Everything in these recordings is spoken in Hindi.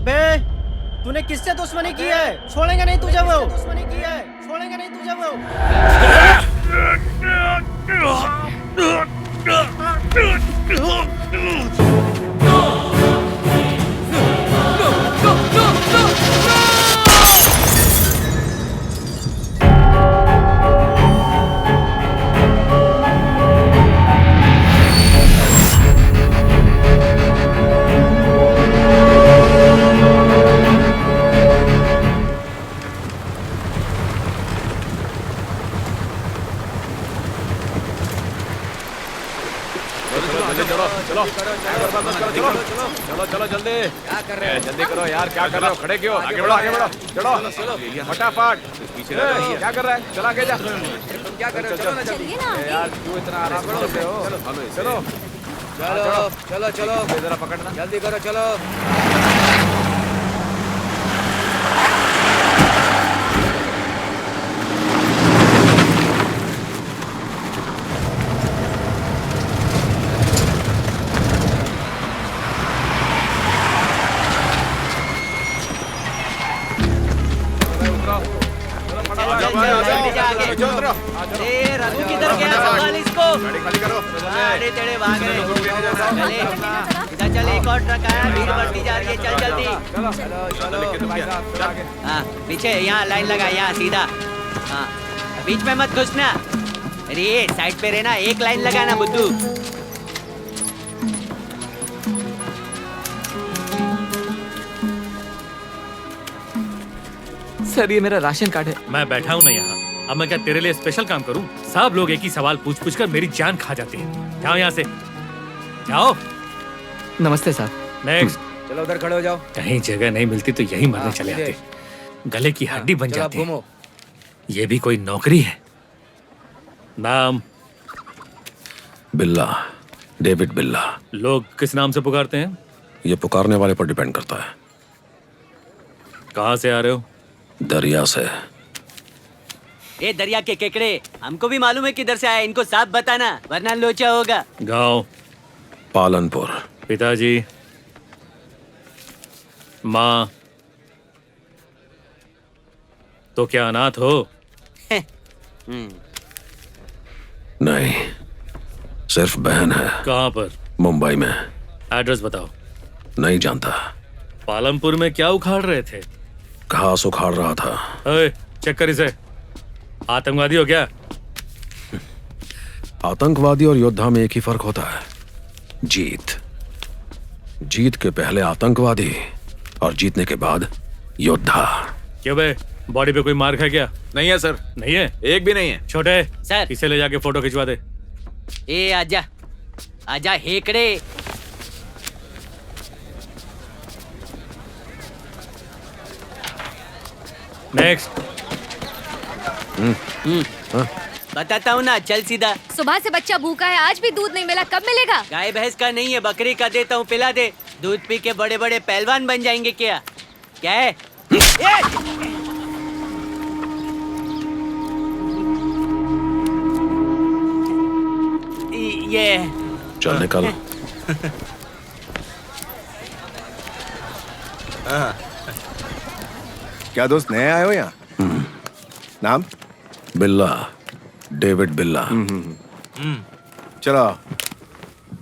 अबे तूने किससे दुश्मनी की है? छोड़ेंगे नहीं तुझे वो। दुश्मनी की है, छोड़ेंगे नहीं तुझे वो। चलो जल्दी। क्या कर रहे हो? जल्दी करो यार, क्या कर रहे हो? खड़े क्यों? आगे बढ़ो, आगे बढ़ो। चलो फटाफट। पीछे क्या कर रहा है? चला आगे जा। तुम क्या कर रहे हो? चलो ना जल्दी यार, क्यों इतना आराम करते हो? चलो चलो चलो चलो जरा पकड़ना, जल्दी करो। चलो रघु किधर गया? संभाल इसको। खाली करो। अरे तेरे भाग रहे। चले इधर चल, एक और ट्रक आया, भीड़ बढ़ती जा रही है। चल जल्दी। हाँ पीछे, यहाँ लाइन लगा, यहाँ सीधा। हाँ बीच में मत घुसना। अरे साइड पे रहना, एक लाइन लगाना बुद्धू। सर ये मेरा राशन कार्ड है। मैं बैठा हूँ ना यहाँ, अब मैं क्या तेरे लिए स्पेशल काम करूँ? सब लोग एक ही सवाल पूछ पूछ कर मेरी जान खा जाते हैं। जाओ यहाँ से, जाओ। नमस्ते सर। नेक्स्ट। चलो उधर खड़े हो जाओ। कहीं जगह नहीं मिलती तो यही मरने चले आते, गले की हड्डी बन जाती है। ये भी कोई नौकरी है? नाम? बिल्ला, डेविड बिल्ला। लोग किस नाम से पुकारते हैं? ये पुकारने वाले पर डिपेंड करता है। कहाँ से आ रहे हो? दरिया से। ए दरिया के केकड़े, हमको भी मालूम है किधर से आए, इनको साफ बताना वरना लोचा होगा। गांव? पालनपुर। पिताजी? माँ? तो क्या अनाथ हो? नहीं, सिर्फ बहन है। कहाँ पर? मुंबई में। एड्रेस बताओ। नहीं जानता। पालमपुर में क्या उखाड़ रहे थे? घास उखाड़ रहा था। अरे चेक कर इसे, आतंकवादी हो क्या? आतंकवादी और योद्धा में एक ही फर्क होता है, जीत। जीत के पहले आतंकवादी और जीतने के बाद योद्धा। क्यों बे, बॉडी पे कोई मार खा क्या? नहीं है सर। नहीं है? एक भी नहीं है। छोटे सर। इसे ले जाके फोटो खिंचवा दे। ए आजा आजा हेकड़े। नेक्स्ट। बताता हूँ ना, चल सीधा। सुबह से बच्चा भूखा है, आज भी दूध नहीं मिला, कब मिलेगा? गाय भैंस का नहीं है, बकरी का देता हूँ, पिला दे। दूध पी के बड़े बड़े पहलवान बन जाएंगे क्या? क्या है? ये चल निकल। क्या दोस्त नए आए हो यहाँ? नाम? बिल्ला, डेविड बिल्ला। चलो।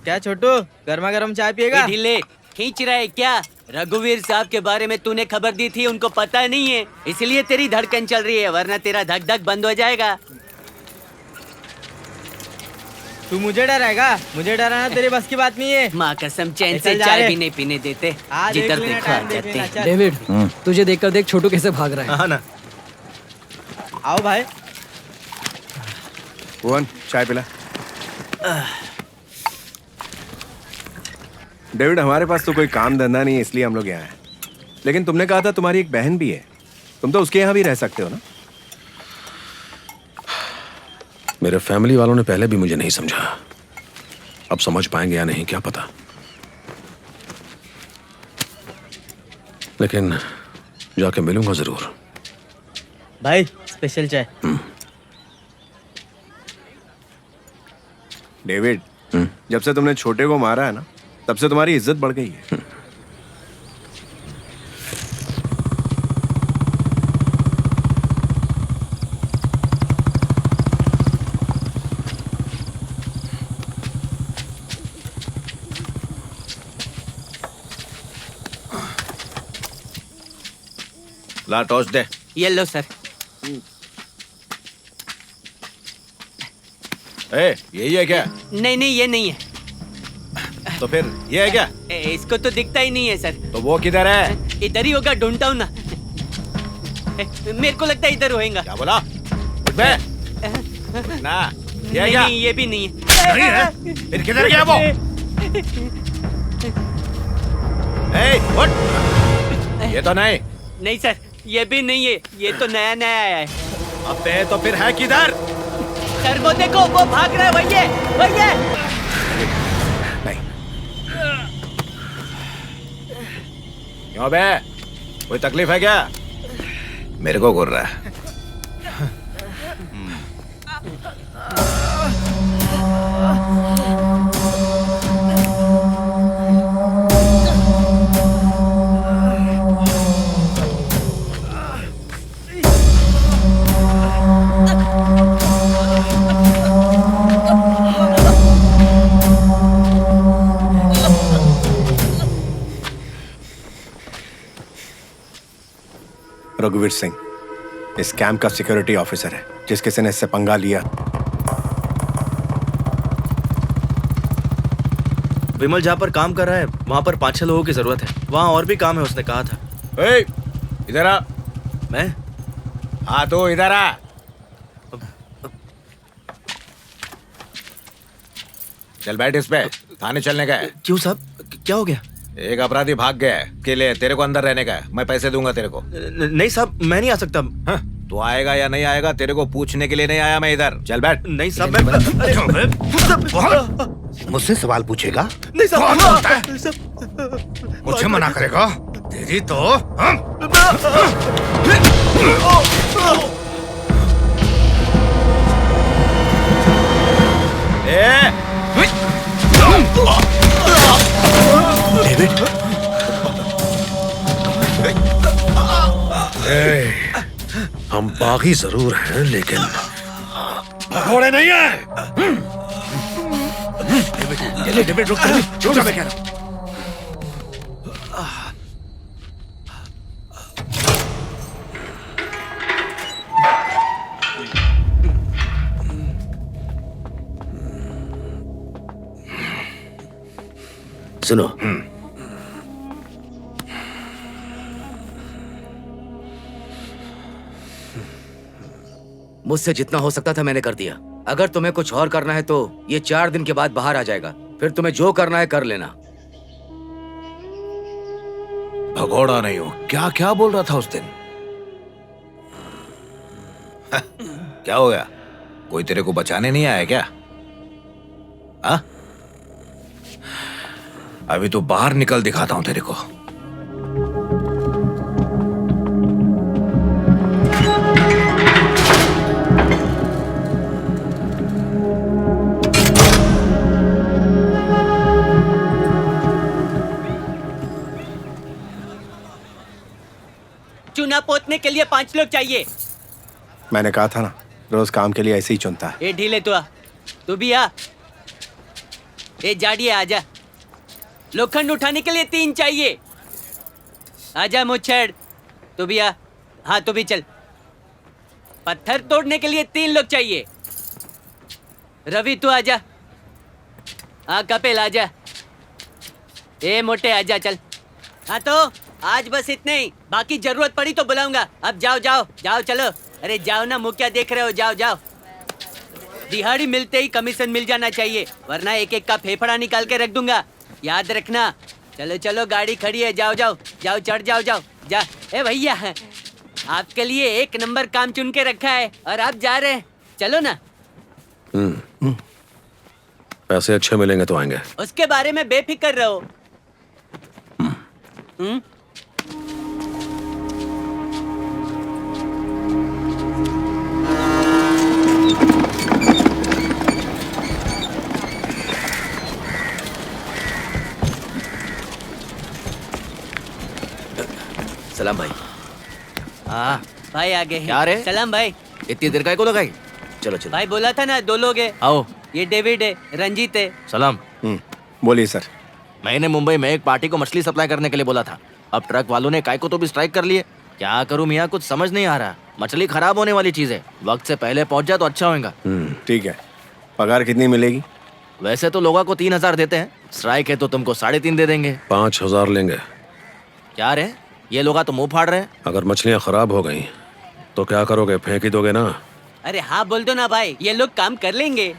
क्या छोटू, गर्मा गर्म चाय पिएगा? ढीले खींच रहा है क्या? रघुवीर साहब के बारे में तूने खबर दी थी, उनको पता नहीं है, इसलिए तेरी धड़कन चल रही है, वरना तेरा धक धक बंद हो जाएगा। तू मुझे डराएगा? मुझे डराना तेरी बस की बात नहीं है। माँ कसम, चैन से चाय भी नहीं पीने देते। जिधर देखो आ जाते हैं। डेविड, तुझे देखकर देख छोटू कैसे भाग रहा है। हाँ ना। आओ भाई। भुवन, चाय पिला। डेविड, हमारे पास तो कोई काम धंधा नहीं है, इसलिए हम लोग यहाँ हैं। लेकिन तुमने कहा था तुम्हारी एक बहन भी है, तुम तो उसके यहाँ भी रह सकते हो ना? मेरे फैमिली वालों ने पहले भी मुझे नहीं समझा, अब समझ पाएंगे या नहीं क्या पता। लेकिन जाके मिलूंगा जरूर। भाई स्पेशल चाय। डेविड, जब से तुमने छोटे को मारा है ना, तब से तुम्हारी इज्जत बढ़ गई है। ला टॉर्च दे। ये लो सर। यही है क्या? नहीं नहीं ये नहीं है। तो फिर ये है क्या? इसको तो दिखता ही नहीं है सर। तो वो किधर है? इधर ही होगा, ढूंढता हूँ ना। मेरे को लगता है इधर होएगा। क्या बोला? बे ना ये है नहीं क्या? नहीं ये भी नहीं है। नहीं है? फिर किधर गया वो? उठ! ये तो नहीं। नहीं सर ये भी नहीं है, ये तो नया नया आया है। अबे तो फिर है किधर? सर वो देखो, वो भाग रहा है, वही है, वही है। नहीं। क्यों बे? कोई तकलीफ है क्या? मेरे को घूर रहा है। रघुवीर सिंह इस कैंप का सिक्योरिटी ऑफिसर है। जिस किसी ने इससे पंगा लिया। विमल जहाँ पर काम कर रहा है वहाँ पर 5-6 लोगों की जरूरत है। वहाँ और भी काम है, उसने कहा था। इधर आ। मैं? हाँ तो इधर आ। चल बैठ इस पे। थाने चलने का है। क्यों साहब, क्या हो गया? एक अपराधी भाग गया है के लिए तेरे को अंदर रहने का है। मैं पैसे दूंगा तेरे को। नहीं साहब मैं नहीं आ सकता। हाँ, तू आएगा या नहीं आएगा तेरे को पूछने के लिए नहीं आया मैं इधर। चल बैठ। नहीं साहब मैं मुझसे सवाल पूछेगा? नहीं साहब मुझे मना करेगा? तेरी तो डेविड हम बागी जरूर हैं लेकिन भगोड़े नहीं है। डेविड रुक जा, मैं कह रहा हूं। सुनो, मुझसे जितना हो सकता था मैंने कर दिया। अगर तुम्हें कुछ और करना है तो ये 4 दिन के बाद बाहर आ जाएगा। फिर तुम्हें जो करना है कर लेना। भगोड़ा नहीं हो। क्या क्या बोल रहा था उस दिन? क्या हो गया? कोई तेरे को बचाने नहीं आया क्या? हा? अभी तो बाहर निकल, दिखाता हूं तेरे को। चुना पोतने के लिए 5 लोग चाहिए। मैंने कहा था ना, रोज काम के लिए ऐसे ही चुनता है। ए ढीले तू आ, तू भी आ। ए जाड़िए आजा। लोखंड उठाने के लिए 3 चाहिए। आजा मुच्छड़, तू भी आ। हाँ तू भी चल। पत्थर तोड़ने के लिए 3 लोग चाहिए। रवि तू आजा। हाँ कपिल आजा। ए मोटे आजा चल। हाँ तो आज बस इतने ही, बाकी जरूरत पड़ी तो बुलाऊंगा। अब जाओ जाओ जाओ चलो। अरे जाओ ना, मुँह क्या देख रहे हो, जाओ जाओ। दिहाड़ी मिलते ही कमीशन मिल जाना चाहिए, वरना एक एक का फेफड़ा निकाल के रख दूंगा, याद रखना। चलो चलो गाड़ी खड़ी है, जाओ जाओ जाओ, चढ़ जाओ जाओ जा। ए भैया आपके लिए 1 नंबर काम चुन के रखा है और आप जा रहे हैं, चलो ना। पैसे अच्छे मिलेंगे तो आएंगे। उसके बारे में बेफिक्र रहो। सलाम भाई। हाँ भाई आगे हैं। क्या रे? सलाम भाई। इतनी देर का को लगाई? चलो चलो भाई बोला था ना 2 लोग हैं। आओ। ये डेविड है, रंजीत है। सलाम। बोलिए सर। मैंने मुंबई में एक पार्टी को मछली सप्लाई करने के लिए बोला था। अब ट्रक वालों ने काय को तो भी स्ट्राइक कर लिए। क्या करूं मियाँ, कुछ समझ नहीं आ रहा। मछली खराब होने वाली चीज है, वक्त से पहले पहुंच जाए तो अच्छा होगा। ठीक है, पगार कितनी मिलेगी? वैसे तो लोगों को 3,000 देते हैं, स्ट्राइक है तो तुमको 3.5 दे देंगे। 5,000 लेंगे। क्या रे, ये लोग तो मुंह फाड़ रहे हैं। अगर मछलियां खराब हो गई तो क्या करोगे? फेंक ही दोगे ना? अरे हाँ बोल दो ना भाई, ये लोग काम कर लेंगे।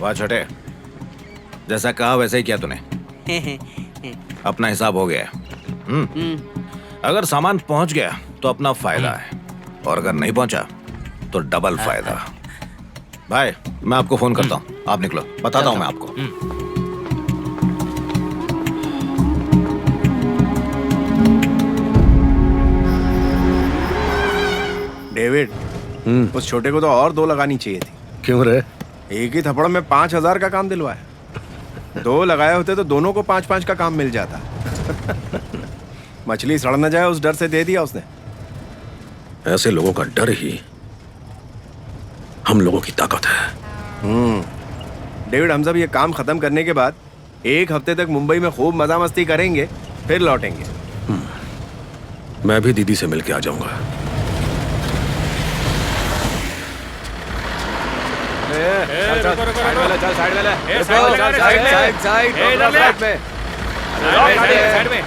वाह छोटे, जैसा कहा वैसे ही किया तूने। अपना हिसाब हो गया है। अगर सामान पहुंच गया तो अपना फायदा है, और अगर नहीं पहुंचा तो डबल फायदा। भाई मैं आपको फोन करता हूँ, आप निकलो, बताता हूँ मैं आपको। डेविड, उस छोटे को तो और 2 लगानी चाहिए थी। क्यों रे? एक ही थप्पड़ में 5,000 का काम दिलवाया। 2 लगाए होते तो दोनों को 5-5 का काम मिल जाता। मछली सड़ न जाए उस डर से दे दिया उसने। ऐसे लोगों का डर ही हम लोगों की ताकत है। डेविड, हम सब ये काम खत्म करने के बाद 1 हफ्ते तक मुंबई में खूब मजा मस्ती करेंगे, फिर लौटेंगे। मैं भी दीदी से मिलके आ जाऊंगा। साइड वाला, चल साइड वाला। साइड में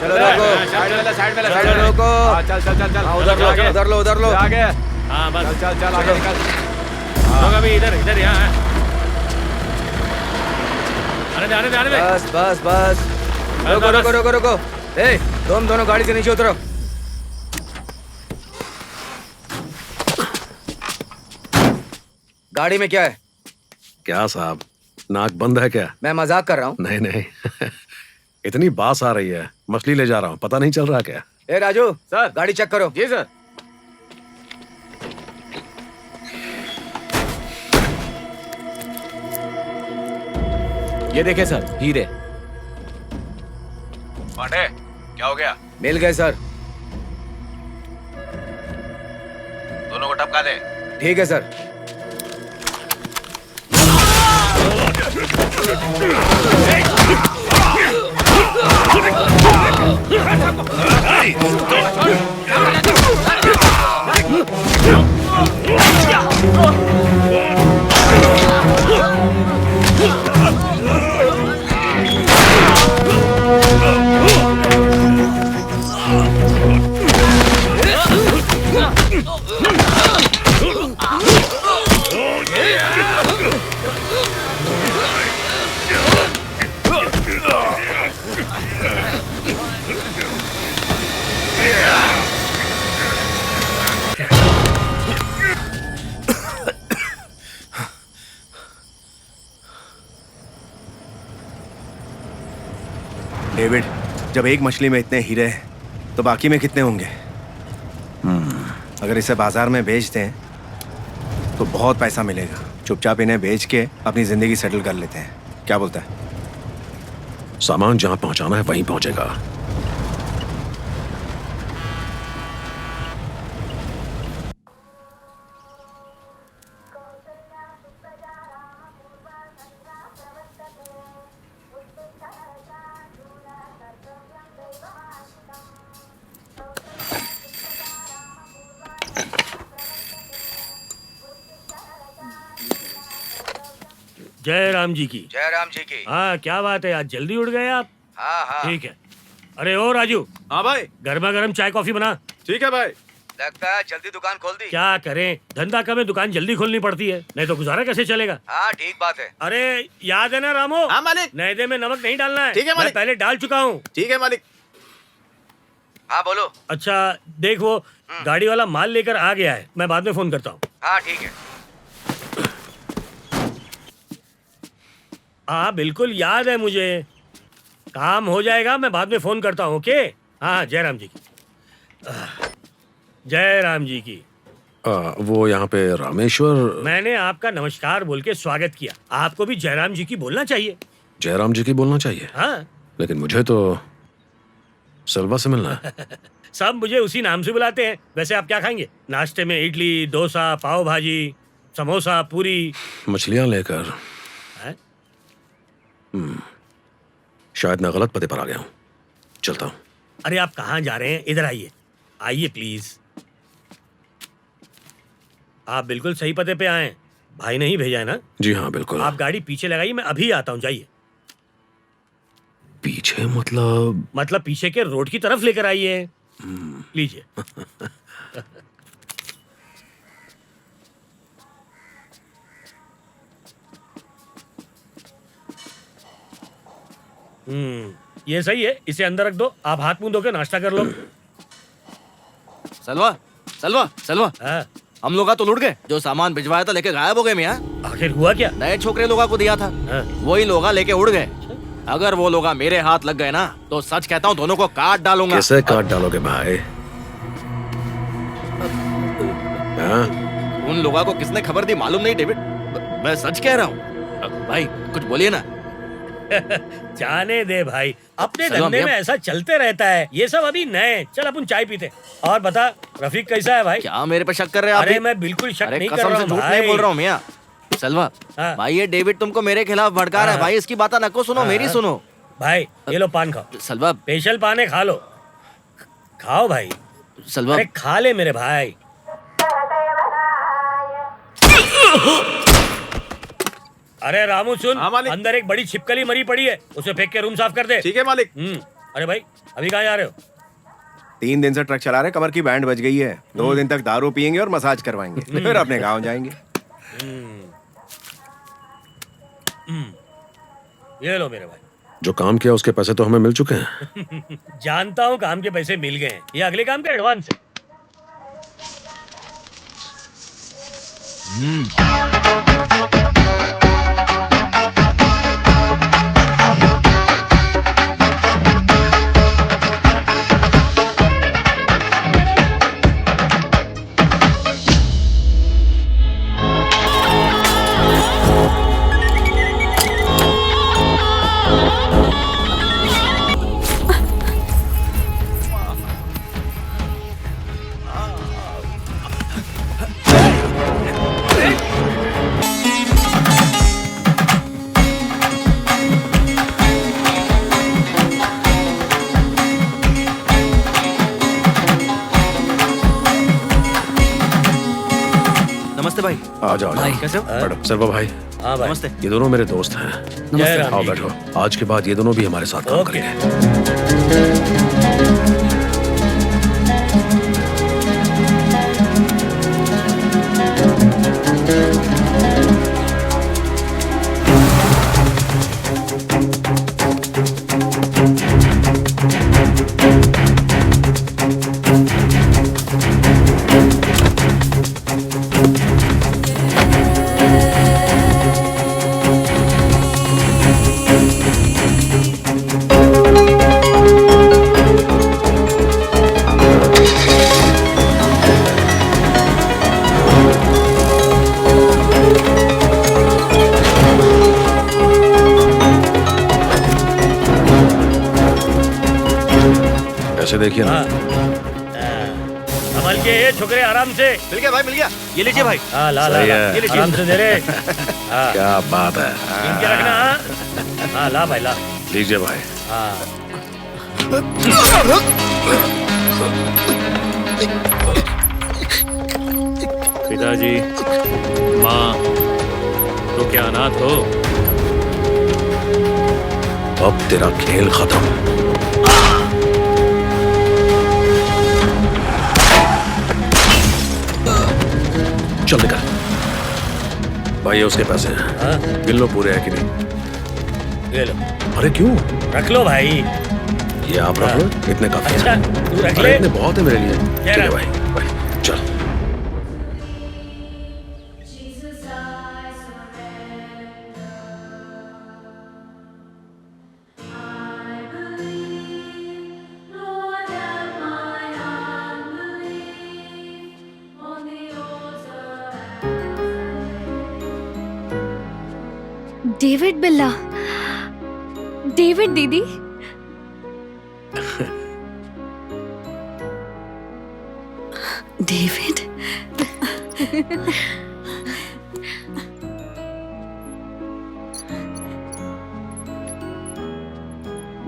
चलो रोको, साइड वाला। चलो रोको। चल चल चल चल, उधर लो। आगे। हाँ बस, चल चल आगे निकल। लोग अभी इधर इधर यहाँ हैं। आने दे। बस। रोको। ए, तुम दोनों गाड़ी से नीचे उतरो। गाड़ी में क्या है? क्या साहब, नाक बंद है क्या? मैं मजाक कर रहा हूँ। नहीं इतनी बास आ रही है, मछली ले जा रहा हूँ, पता नहीं चल रहा क्या? ए राजू सर। गाड़ी चेक करो। जी सर। ये देखे सर, हीरे। पांडे, क्या हो गया? मिल गए सर। दोनों को टपका दे। ठीक है सर। डेविड, जब एक मछली में इतने हीरे हैं तो बाकी में कितने होंगे? अगर इसे बाजार में बेच दें तो बहुत पैसा मिलेगा। चुपचाप इन्हें बेच के अपनी जिंदगी सेटल कर लेते हैं, क्या बोलता है? सामान जहां पहुंचाना है वहीं पहुंचेगा। जय राम जी की। जय राम जी की। हाँ क्या बात है, आज जल्दी उठ गए आप? हाँ। ठीक है। अरे ओ राजू, हाँ भाई। गर्मा गर्म चाय कॉफी बना। ठीक है भाई। लगता है जल्दी दुकान खोल दी। क्या करें, धंधा कम है, दुकान जल्दी खोलनी पड़ती है, नहीं तो गुजारा कैसे चलेगा? हाँ ठीक बात है। अरे याद है ना रामो? हाँ मालिक। मैदे में नमक नहीं डालना है। ठीक है मालिक। मैं पहले डाल चुका हूँ। ठीक है मालिक। हाँ बोलो। अच्छा देख, वो गाड़ी वाला माल लेकर आ गया है, मैं बाद में फोन करता हूँ। हाँ ठीक है। हाँ बिल्कुल याद है मुझे, काम हो जाएगा, मैं बाद में फोन करता हूँ। ओके। हाँ जय राम जी की। जय राम जी की। वो यहाँ पे रामेश्वर। मैंने आपका नमस्कार बोल के स्वागत किया, आपको भी जयराम जी की बोलना चाहिए। जयराम जी की बोलना चाहिए? हाँ लेकिन मुझे तो सलवा से मिलना है। सब मुझे उसी नाम से बुलाते हैं। वैसे आप क्या खाएंगे? नाश्ते में इडली, डोसा, पाव भाजी, समोसा, पूरी। मछलियां लेकर। हैं? शायद मैं गलत पते पर आ गया हूँ, चलता हूँ। अरे आप कहाँ जा रहे हैं? इधर आइए, आइए प्लीज। आप बिल्कुल सही पते पे आए हैं। भाई ने ही भेजा है ना? जी हाँ बिल्कुल। आप गाड़ी पीछे लगाइए, मैं अभी आता हूँ, जाइए। पीछे मतलब पीछे के रोड की तरफ लेकर आइए। लीजिए। ये सही है, इसे अंदर रख दो। आप हाथ मुंह धो के नाश्ता कर लो। सलवा सलवा सलवा, हाँ। हम लोग तो लुट गए। जो सामान भिजवाया था लेके गायब हो गए मियाँ। आखिर हुआ क्या? नए छोकरे लोगा को दिया था, हाँ। वही लोगा लेके उड़ गए। अगर वो लोगा मेरे हाथ लग गए ना तो सच कहता हूँ दोनों को काट डालूंगा। कैसे काट डालोगे भाई? हाँ? उन लोगों को किसने खबर दी मालूम नहीं डेविड, मैं सच कह रहा हूँ। भाई कुछ बोलिए ना। जाने दे भाई, अपने सलमान धंधे में भैया। ऐसा चलते रहता है। ये सब अभी नए। चल अपन चाय पीते। और बता, रफीक कैसा है भाई? क्या मेरे पे शक कर रहे हैं आप? अरे मैं बिल्कुल शक अरे नहीं कर कसम रहा से हूँ झूठ भाई। नहीं बोल रहा हूँ मियाँ। सलवा हाँ। भाई, ये डेविड तुमको मेरे खिलाफ भड़का रहा है भाई। इसकी बात नको सुनो, मेरी सुनो। भाई ये लो पान खाओ। सलवा स्पेशल पान है, खा लो। खाओ भाई। सलवा अरे खा ले मेरे भाई। अरे रामू सुन, हाँ, मालिक। अंदर एक बड़ी छिपकली मरी पड़ी है, उसे फेंक के रूम साफ कर दे। ठीक है मालिक। अरे भाई अभी कहाँ जा रहे हो? 3 दिन से ट्रक चला रहे, कमर की बैंड बज गई है। 2 दिन तक दारू पियेंगे और मसाज करवाएंगे, फिर अपने गांव जाएंगे। ये लो मेरे भाई। जो काम किया उसके पैसे तो हमें मिल चुके हैं। जानता हूँ काम के पैसे मिल गए हैं, ये अगले काम का एडवांस है। नमस्ते भाई। आ जाओ भाई, कैसे हो? बैठो। सर्वा भाई, हाँ भाई। नमस्ते। ये दोनों मेरे दोस्त हैं। जय राम आओ जी। बैठो। आज के बाद ये दोनों भी हमारे साथ काम ओके। करेंगे। ऐसे देखिए ना। संभल के ये छोकरे, आराम से। मिल गया भाई, मिल गया। ये लीजिए भाई। हाँ ला ला सही ला। है। ये लीजिए, आराम से दे रे। हाँ क्या बात है। इनके रखना। हाँ हाँ ला भाई ला। लीजिए भाई। हाँ पिताजी, माँ, तो क्या अनाथ हो? अब तेरा खेल खत्म। चल निकल। भाई ये उसके पैसे हैं, हाँ गिन लो पूरे हैं कि नहीं। ले लो, अरे क्यों? रख लो भाई। ये आप रख लो, इतने काफी अच्छा हैं। तू रख अरे ले। इतने बहुत है मेरे लिए। ठीक है राम। भाई, भाई चल। डेविड बिल्ला, डेविड दीदी, डेविड,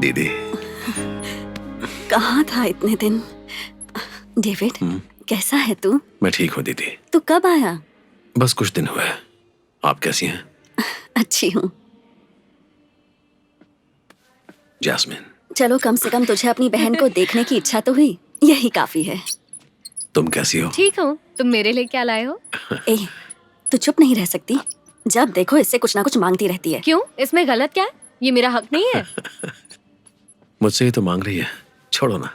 दीदी, कहाँ था इतने दिन? डेविड, कैसा है तू? मैं ठीक हूँ दीदी। तू कब आया? बस कुछ दिन हुए। आप कैसी हैं? अच्छी हूँ। जैस्मिन, चलो, कम से कम तुझे अपनी बहन को देखने की इच्छा तो हुई, यही काफी है। तुम कैसी हो? ठीक हूँ। तुम मेरे लिए क्या लाए हो? ए, तू चुप नहीं रह सकती। जब देखो इससे कुछ ना कुछ मांगती रहती है। क्यों? इसमें गलत क्या है? ये मेरा हक नहीं है। मुझसे ही तो मांग रही है, छोड़ो ना।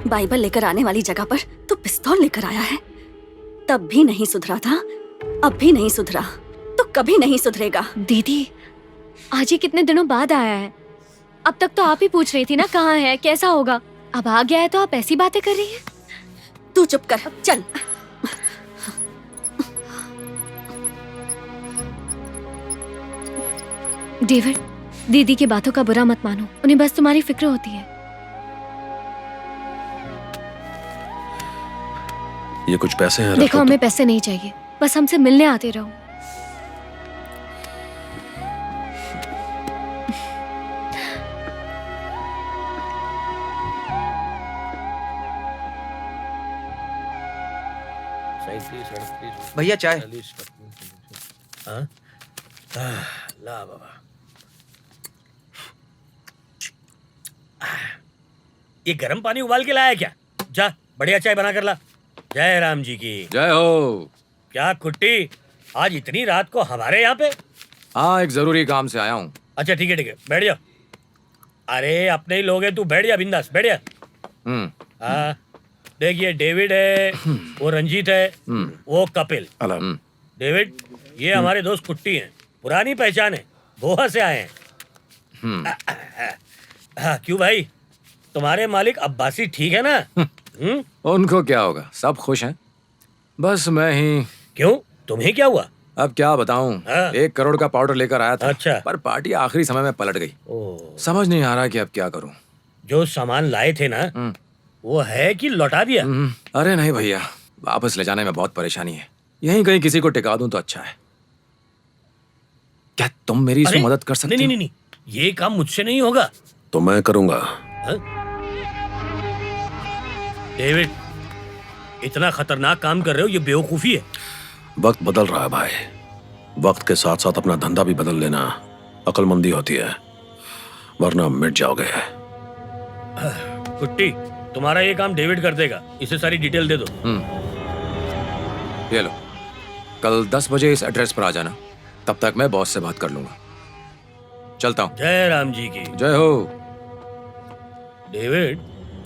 बाइबल लेकर आने वाली जगह पर तू पिस्तौल लेकर आया है। तब भी नहीं सुधरा था, अब भी नहीं सुधरा, तो कभी नहीं सुधरेगा। दीदी, आज ही कितने दिनों बाद आया है। अब तक तो आप ही पूछ रही थी ना कहाँ है, कैसा होगा। अब आ गया है तो आप ऐसी बातें कर रही हैं। तू चुप कर, चल। डेविड, दीदी की बातों का बुरा मत मानो, उन्हें बस तुम्हारी फिक्र होती है। ये कुछ पैसे हैं, देखो, हमें पैसे नहीं चाहिए, बस हमसे मिलने आते रहो। भैया चाय। ला बाबा, ये गर्म पानी उबाल के लाया क्या? जा बढ़िया चाय बना कर ला। जय राम जी की जय हो। क्या कुट्टी, आज इतनी रात को हमारे यहाँ पे? हाँ, एक जरूरी काम से आया हूँ। अच्छा ठीक है, बैठ जा। अरे अपने ही लोग हैं, तू बैठ जा, बिंदास बैठ जा। हाँ, देख ये डेविड है, वो रंजीत है, वो कपिल। डेविड, ये हमारे दोस्त कुट्टी हैं, पुरानी पहचान है, गोवा से आए हैं। क्यों भाई, तुम्हारे मालिक अब्बासी ठीक है ना? उनको क्या होगा, सब खुश हैं। बस मैं ही। क्यों, तुम्हें क्या हुआ? अब क्या बताऊं, 1 करोड़ का पाउडर लेकर आया था। अच्छा। पर पार्टी आखिरी समय में पलट गई। समझ नहीं आ रहा कि अब क्या करूं। जो सामान लाए थे ना, वो है कि लौटा दिया? अरे नहीं भैया, वापस ले जाने में बहुत परेशानी है। यहीं कहीं किसी को टिका दूं तो अच्छा है। क्या तुम मेरी इसमें मदद कर सकते हो? नहीं, ये काम मुझसे नहीं होगा। तो मैं करूंगा। डेविड, इतना खतरनाक काम कर रहे हो, ये बेवकूफी है। वक्त बदल रहा है भाई, वक्त के साथ साथ अपना धंधा भी बदल लेना अक्लमंदी होती है, वरना मिट जाओगे। कुट्टी, तुम्हारा ये काम डेविड कर देगा, इसे सारी डिटेल दे दो। ये लो, कल 10 बजे इस एड्रेस पर आ जाना, तब तक मैं बॉस से बात कर लूंगा। चलता हूँ। जय राम जी की जय हो। डेविड,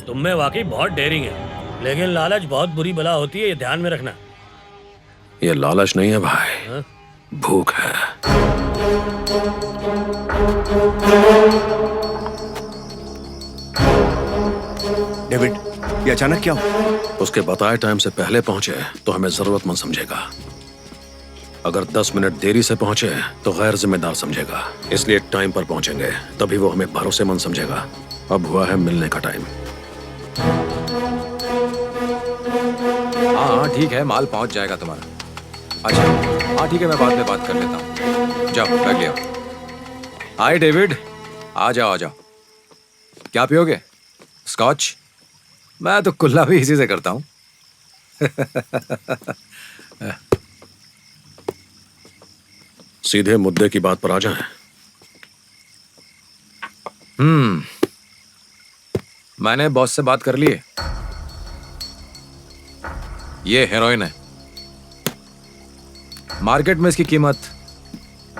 तुम में वाकई बहुत डेयरिंग है, लेकिन लालच बहुत बुरी बला होती है, ये ध्यान में रखना। ये लालच नहीं है भाई, भूख है। डेविड, ये अचानक क्या हुआ? उसके बताए टाइम से पहले पहुंचे तो हमें जरूरतमंद समझेगा, अगर 10 मिनट देरी से पहुंचे तो गैर जिम्मेदार समझेगा। इसलिए टाइम पर पहुंचेंगे, तभी वो हमें भरोसेमंद समझेगा। अब हुआ है मिलने का टाइम। हाँ ठीक है, माल पहुंच जाएगा तुम्हारा। अच्छा हाँ ठीक है, मैं बाद में बात कर लेता हूँ। जाओ बैग ले आओ। हाय डेविड, आ जाओ। क्या पियोगे? स्कॉच? मैं तो कुल्ला भी इसी से करता हूँ। सीधे मुद्दे की बात पर आ जाएं। मैंने बॉस से बात कर ली है। ये हेरोइन है, मार्केट में इसकी कीमत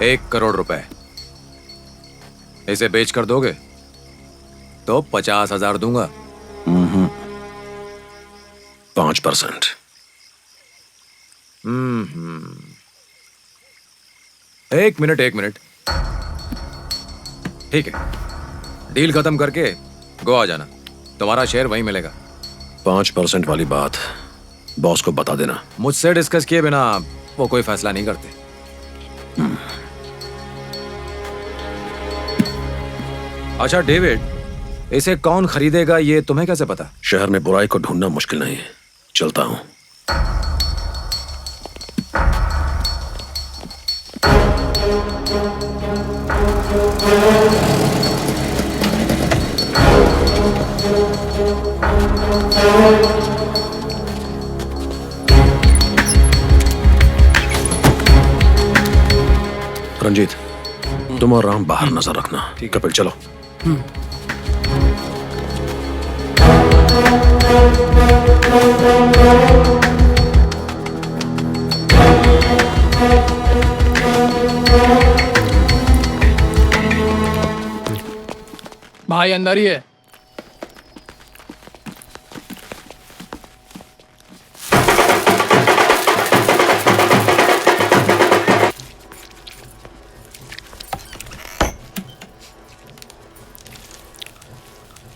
1 करोड़ रुपए। इसे बेच कर दोगे तो 50,000 दूंगा। 5%। एक मिनट। ठीक है, डील खत्म करके गोवा जाना, तुम्हारा शेयर वहीं मिलेगा। 5% वाली बात बॉस को बता देना। मुझसे डिस्कस किए बिना वो कोई फैसला नहीं करते। अच्छा डेविड, इसे कौन खरीदेगा ये तुम्हें कैसे पता? शहर में बुराई को ढूंढना मुश्किल नहीं है। चलता हूं। रंजीत, तुम और राम बाहर नजर रखना। कपिल चलो। भाई अंदर ही है।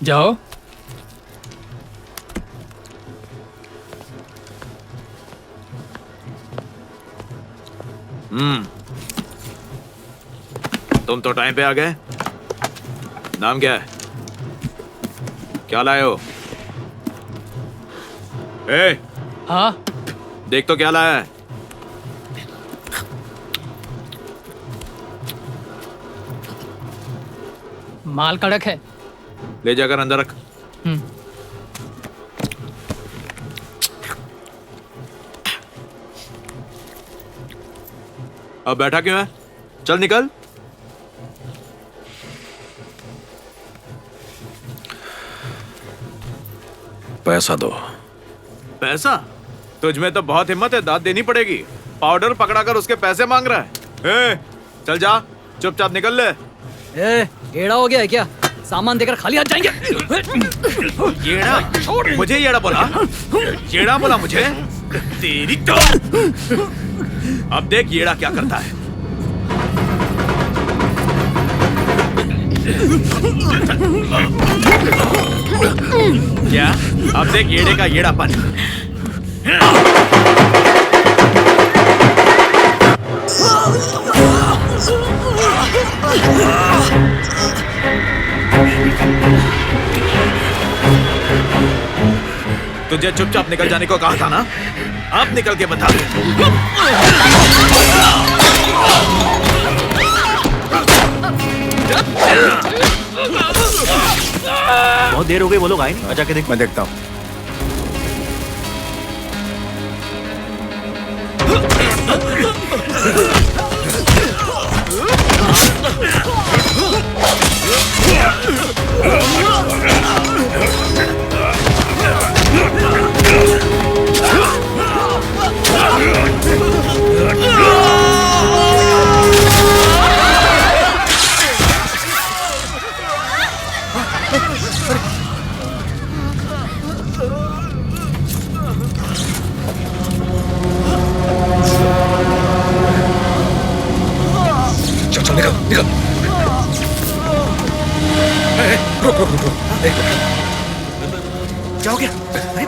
जाओ। तुम तो टाइम पे आ गए। नाम क्या है? क्या लाए हो? ए, हाँ देख तो क्या लाया है। माल कड़क है। ले जाकर अंदर रख। अब बैठा क्यों है? चल निकल। पैसा दो। पैसा? तुझ में तो बहुत हिम्मत है, दाद देनी पड़ेगी। पाउडर पकड़ाकर उसके पैसे मांग रहा है। चल जा, चुपचाप निकल ले। एड़ा हो गया है क्या? सामान देकर खाली हाथ जाएंगे। येड़ा? मुझे येड़ा बोला? येड़ा बोला मुझे? तेरी तो। अब देख येड़ा क्या करता है। क्या? अब देख येड़े का येड़ापन। तुझे चुपचाप निकल जाने को कहा था ना? अब निकल के बता। बहुत देर हो गई, वो लोग आए नहीं। जाके देख। मैं देखता हूँ। चल निकल निकल। रुक रुक रुक रुक। क्या हो गया? अरे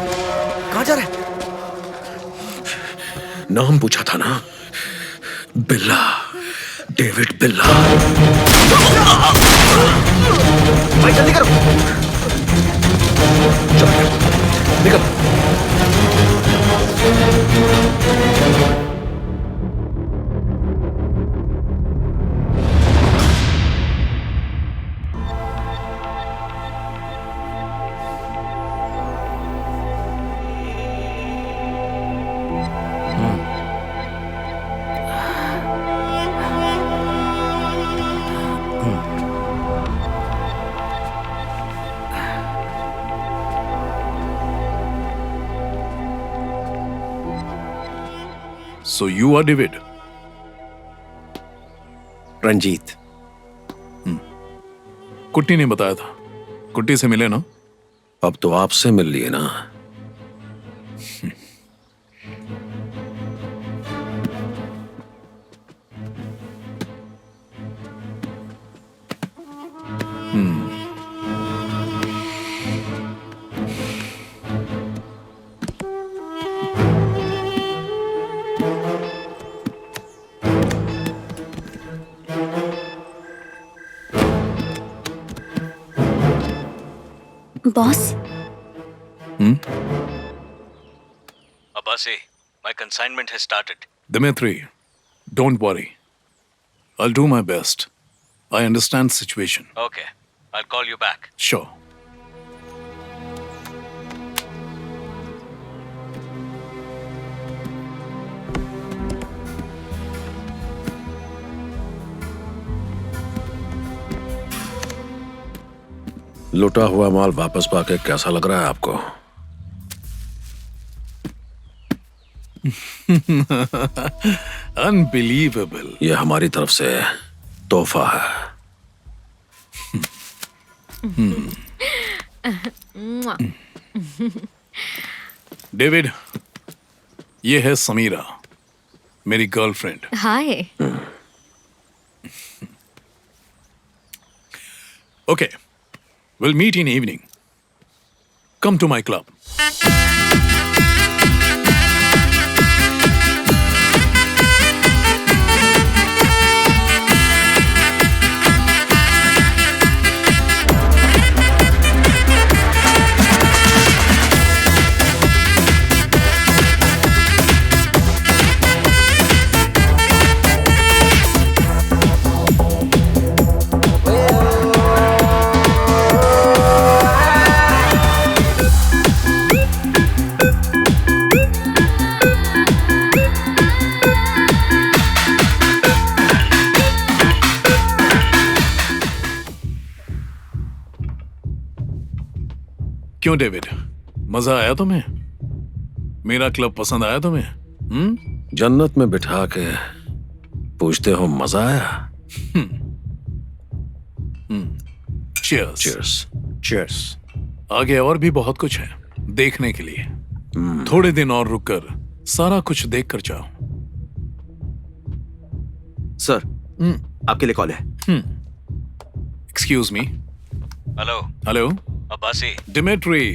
कहाँ जा रहा है? नाम पूछा था ना? बिल्ला, डेविड बिल्ला। भाई जल्दी करो। चल निकल। So you are David? Ranjit. कुट्टी ने बताया था। कुट्टी से मिले ना? अब तो आपसे मिल लिए ना। Boss Abasi, my consignment has started. Dimitri, don't worry. I'll do my best. I understand the situation. Okay, I'll call you back. Sure. लुटा हुआ माल वापस पाके कैसा लग रहा है आपको? Unbelievable. ये हमारी तरफ से तोहफा है। डेविड, ये है समीरा, मेरी girlfriend. Hi. Okay, we'll meet in evening. Come to my club. क्यों डेविड, मजा आया तुम्हें? मेरा क्लब पसंद आया तुम्हें? जन्नत में बिठा के पूछते हो मजा आया? Cheers. Cheers. Cheers. आगे और भी बहुत कुछ है देखने के लिए। थोड़े दिन और रुककर सारा कुछ देख कर जाओ। सर, आपके लिए कॉल है। Excuse me. Hello. Hello. Abasi. Dimitri.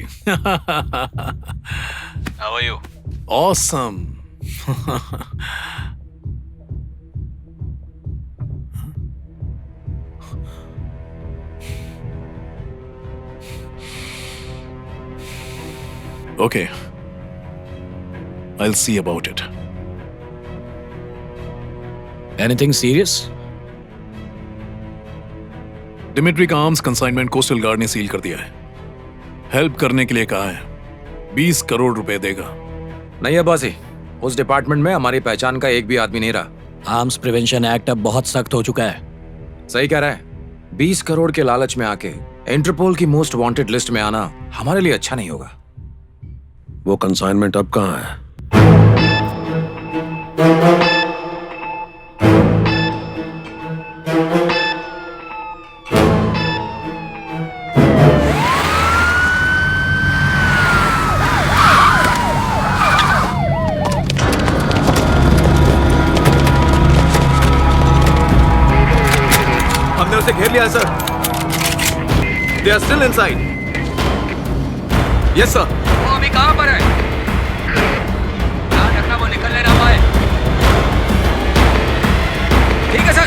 How are you? Awesome. Okay. I'll see about it. Anything serious? Dmitry का आर्म्स कंसाइनमेंट कोस्टल गार्ड ने सील कर दिया है। हेल्प करने के लिए कहा है। 20 करोड़ रुपए देगा। नहीं अब्बासी, उस डिपार्टमेंट में हमारी पहचान का एक भी आदमी नहीं रहा। आर्म्स प्रिवेंशन एक्ट अब बहुत सख्त हो चुका है। सही कह रहा है। 20 करोड़ के लालच में आके इंटरपोल की मोस्ट वांटेड लिस्ट में आना हमारे लिए अच्छा नहीं होगा। वो कंसाइनमेंट अब कहाँ है? हमने उसे घेर लिया sir. They are still inside. Yes sir. वो अभी कहाँ पर है? ध्यान रखना वो निकलने ना पाए। ठीक है sir.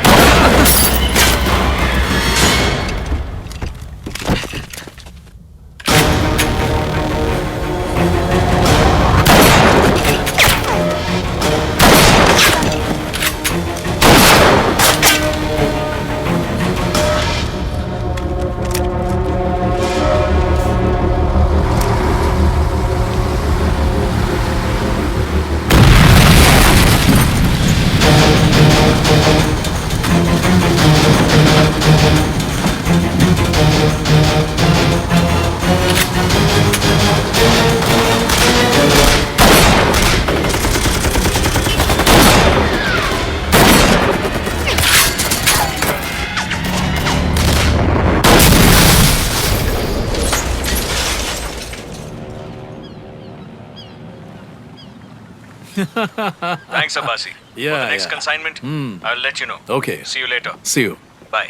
Thanks, Abasi. Yeah, For the next yeah. consignment, I'll let you know. Okay. See you later. See you. Bye.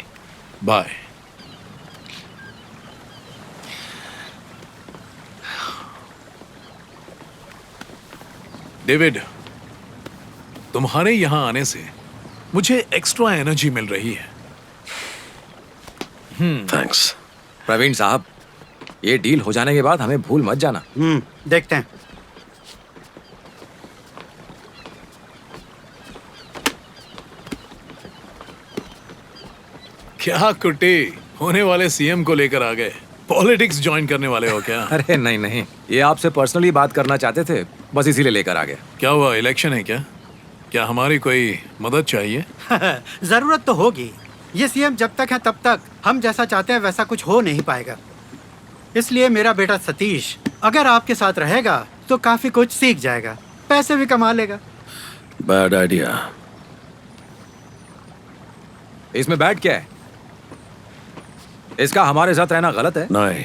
Bye. David, तुम्हारे यहां आने से मुझे एक्स्ट्रा एनर्जी मिल रही है। Thanks. प्रवीण साहब, ये डील हो जाने के बाद हमें भूल मत जाना। देखते हैं। क्या कुट्टी, होने वाले सीएम को लेकर आ गए? पॉलिटिक्स ज्वाइन करने वाले हो क्या? अरे नहीं नहीं, ये आपसे पर्सनली बात करना चाहते थे, बस इसीलिए लेकर आ गए। क्या हुआ, इलेक्शन है क्या? क्या हमारी कोई मदद चाहिए? जरूरत तो होगी। ये सीएम जब तक है तब तक हम जैसा चाहते हैं वैसा कुछ हो नहीं पाएगा। इसलिए मेरा बेटा सतीश अगर आपके साथ रहेगा तो काफी कुछ सीख जाएगा, पैसे भी कमा लेगा। Bad idea. इसमें बैड क्या है? इसका हमारे साथ रहना गलत है? नहीं,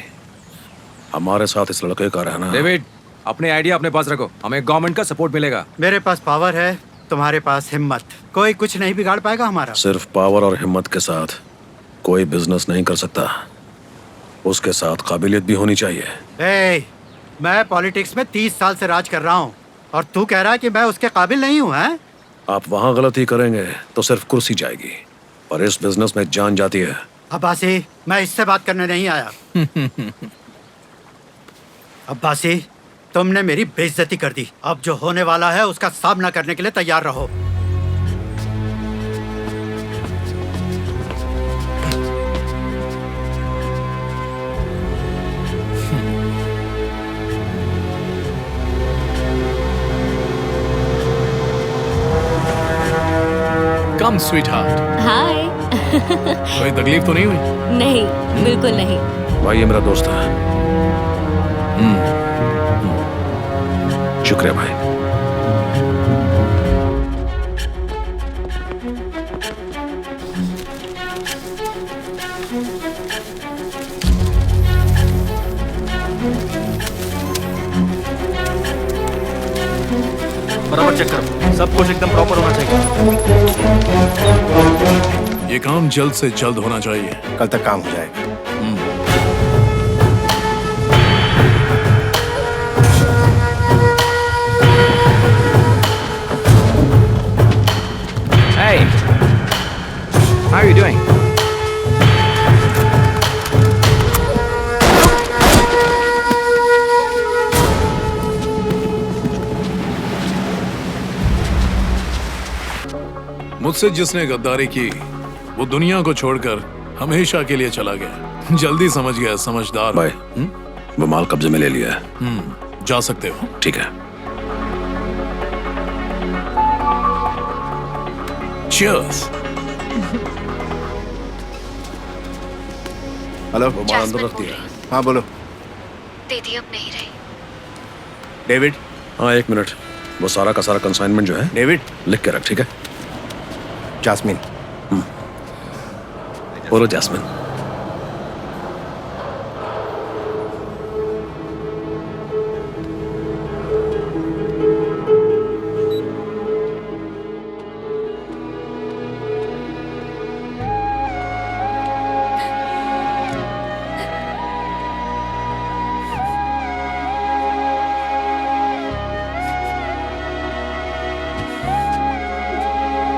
हमारे साथ इस लड़के का रहना। डेविड, अपने आइडिया अपने पास रखो, हमें गवर्नमेंट का सपोर्ट मिलेगा। मेरे पास पावर है, तुम्हारे पास हिम्मत, कोई कुछ नहीं बिगाड़ पाएगा हमारा। सिर्फ पावर और हिम्मत के साथ कोई बिजनेस नहीं कर सकता, उसके साथ काबिलियत भी होनी चाहिए। मैं पॉलिटिक्स में 30 साल से राज कर रहा हूँ और तू कह रहा है कि मैं उसके काबिल नहीं हूँ? हैं? आप वहाँ गलती करेंगे तो सिर्फ कुर्सी जाएगी, पर इस बिजनेस में जान जाती है। अब्बासी, मैं इससे बात करने नहीं आया। अब्बासी, तुमने मेरी बेइज्जती कर दी। अब जो होने वाला है उसका सामना करने के लिए तैयार रहो। कम स्वीटहार्ट। हाय। कोई तकलीफ तो नहीं हुई? नहीं, बिल्कुल नहीं। भाई ये मेरा दोस्त है। शुक्रिया भाई। बराबर चेक करो, सब कुछ एकदम प्रॉपर होना चाहिए। ये काम जल्द से जल्द होना चाहिए। कल तक काम हो जाएगा। Hey, how are you doing? मुझसे जिसने गद्दारी की वो दुनिया को छोड़कर हमेशा के लिए चला गया। जल्दी समझ गया, समझदार भाई। वो माल कब्जे में ले लिया है। जा सकते हो। ठीक है। Cheers. हेलो, वो माल अंदर रख दिया। हाँ बोलो। दीदी अब नहीं रही। डेविड। हाँ 1 मिनट, वो सारा का सारा कंसाइनमेंट जो है डेविड लिख के रख, ठीक है? जास्मिन। बोलो जास्मिन।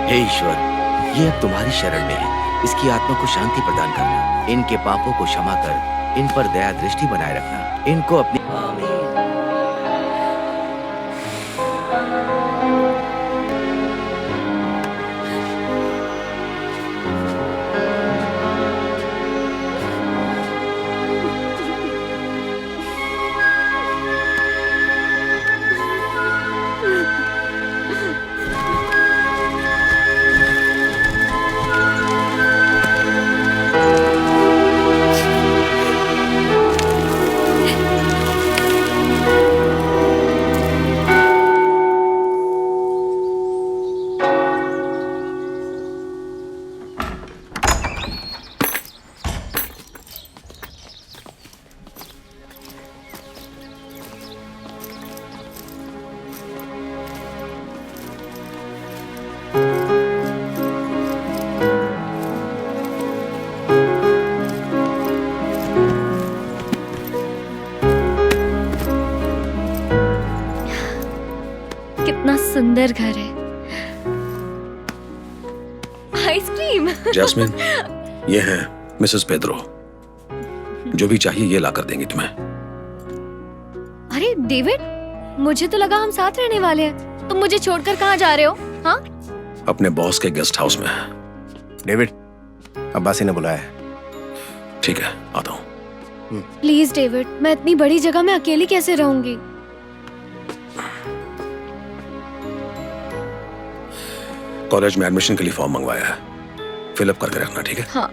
हे ईश्वर, ये अब तुम्हारी शरण में है। इसकी आत्मा को शांति प्रदान करना, इनके पापों को क्षमा कर इन पर दया दृष्टि बनाए रखना, इनको अपनी कितना सुंदर घर है। आइसक्रीम। जैस्मिन, ये है मिसेस पेद्रो। जो भी चाहिए ये ला कर देंगी तुम्हें। अरे डेविड, मुझे तो लगा हम साथ रहने वाले हैं। तुम मुझे छोड़कर कहाँ जा रहे हो? हाँ, अपने बॉस के गेस्ट हाउस में। डेविड, अब्बासी ने बुलाया है। ठीक है, आता हूँ। प्लीज डेविड, मैं इतनी बड़ी जगह में अकेली कैसे रहूंगी? कॉलेज में एडमिशन के लिए फॉर्म मंगवाया है, फिलअप करके रखना, ठीक है? हाँ।